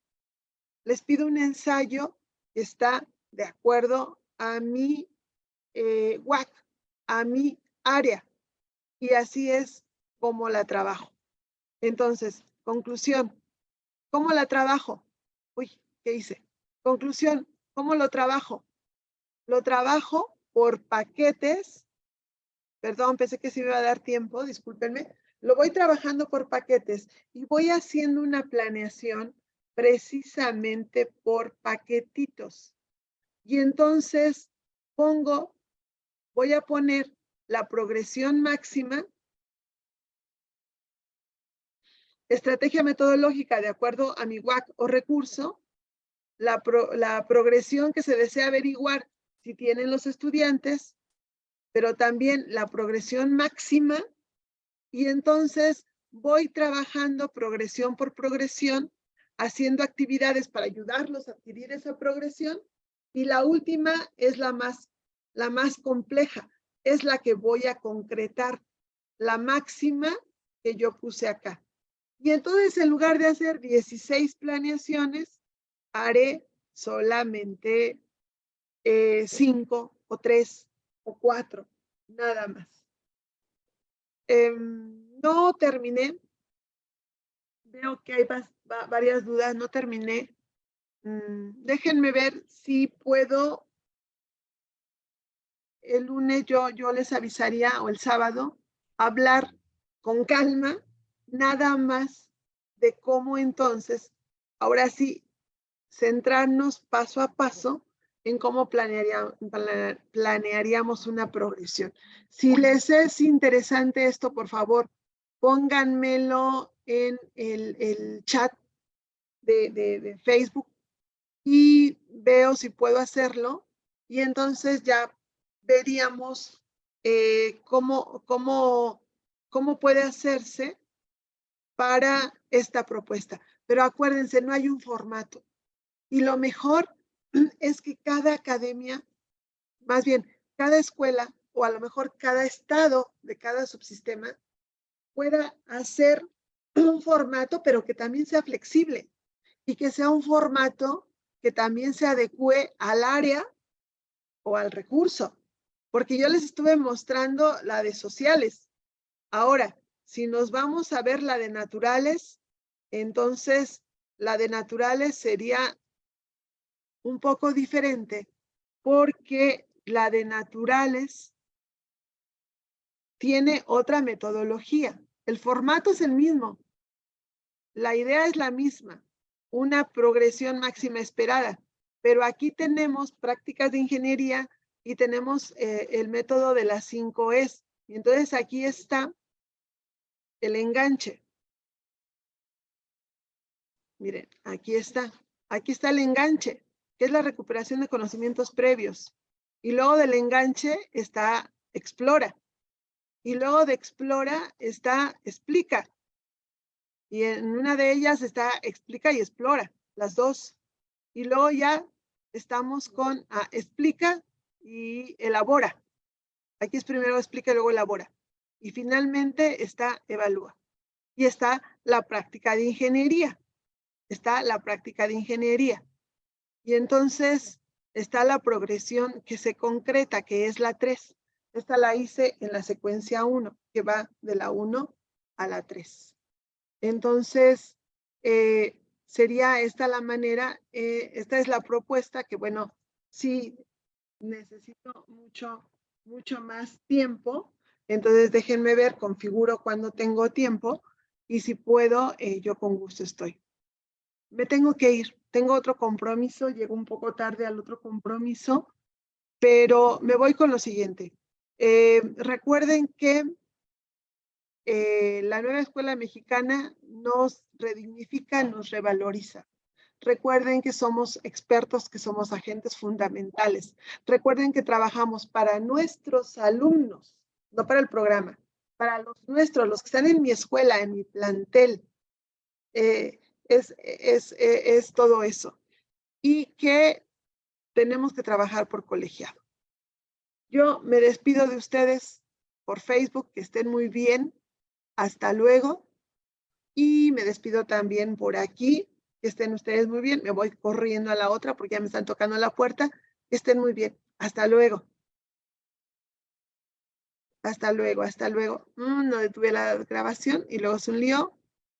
les pido un ensayo que está de acuerdo a mi WAC, a mi área, y así es como la trabajo. Entonces, conclusión, ¿cómo la trabajo? Uy, ¿qué hice? Conclusión, ¿cómo lo trabajo? Lo trabajo por paquetes. Perdón, pensé que sí me iba a dar tiempo, discúlpenme. Lo voy trabajando por paquetes y voy haciendo una planeación precisamente por paquetitos. Y entonces voy a poner la progresión máxima, estrategia metodológica de acuerdo a mi WAC o recurso, la progresión que se desea averiguar si tienen los estudiantes, pero también la progresión máxima, y entonces voy trabajando progresión por progresión, haciendo actividades para ayudarlos a adquirir esa progresión, y la última es la más compleja, es la que voy a concretar, la máxima que yo puse acá. Y entonces, en lugar de hacer 16 planeaciones, haré solamente 5 o 3 o 4, nada más. No terminé. Veo que hay varias dudas, no terminé. Déjenme ver si puedo. El lunes yo les avisaría, o el sábado, hablar con calma, nada más de cómo entonces, ahora sí, centrarnos paso a paso en cómo planearíamos una progresión. Si les es interesante esto, por favor, pónganmelo en el chat de Facebook y veo si puedo hacerlo, y entonces ya veríamos cómo puede hacerse para esta propuesta. Pero acuérdense, no hay un formato. Y lo mejor es que cada academia, más bien cada escuela, o a lo mejor cada estado de cada subsistema, pueda hacer un formato, pero que también sea flexible y que sea un formato que también se adecue al área o al recurso. Porque yo les estuve mostrando la de sociales. Ahora, si nos vamos a ver la de naturales, entonces la de naturales sería un poco diferente, porque la de naturales tiene otra metodología. El formato es el mismo. La idea es la misma, una progresión máxima esperada, pero aquí tenemos prácticas de ingeniería y tenemos el método de las 5 Es. Y entonces aquí está el enganche. Miren, aquí está el enganche, que es la recuperación de conocimientos previos. Y luego del enganche está explora. Y luego de explora está explica. Y en una de ellas está explica y explora, las dos. Y luego ya estamos con explica y elabora. Aquí es primero explica y luego elabora. Y finalmente está evalúa. Y está la práctica de ingeniería. Está la práctica de ingeniería. Y entonces está la progresión que se concreta, que es la 3. Esta la hice en la secuencia 1, que va de la 1 a la 3. Entonces, sería esta la manera, esta es la propuesta que, bueno, sí necesito mucho más tiempo. Entonces, déjenme ver, configuro cuando tengo tiempo y si puedo, yo con gusto estoy. Me tengo que ir, tengo otro compromiso, llego un poco tarde al otro compromiso, pero me voy con lo siguiente. Recuerden que la nueva escuela mexicana nos redignifica, nos revaloriza. Recuerden que somos expertos, que somos agentes fundamentales. Recuerden que trabajamos para nuestros alumnos, no para el programa, para los nuestros, los que están en mi escuela, en mi plantel. Es todo eso. Y que tenemos que trabajar por colegiado. Yo me despido de ustedes por Facebook, que estén muy bien. Hasta luego. Y me despido también por aquí. Que estén ustedes muy bien. Me voy corriendo a la otra porque ya me están tocando la puerta. Que estén muy bien. Hasta luego. Hasta luego, hasta luego. No detuve la grabación y luego es un lío.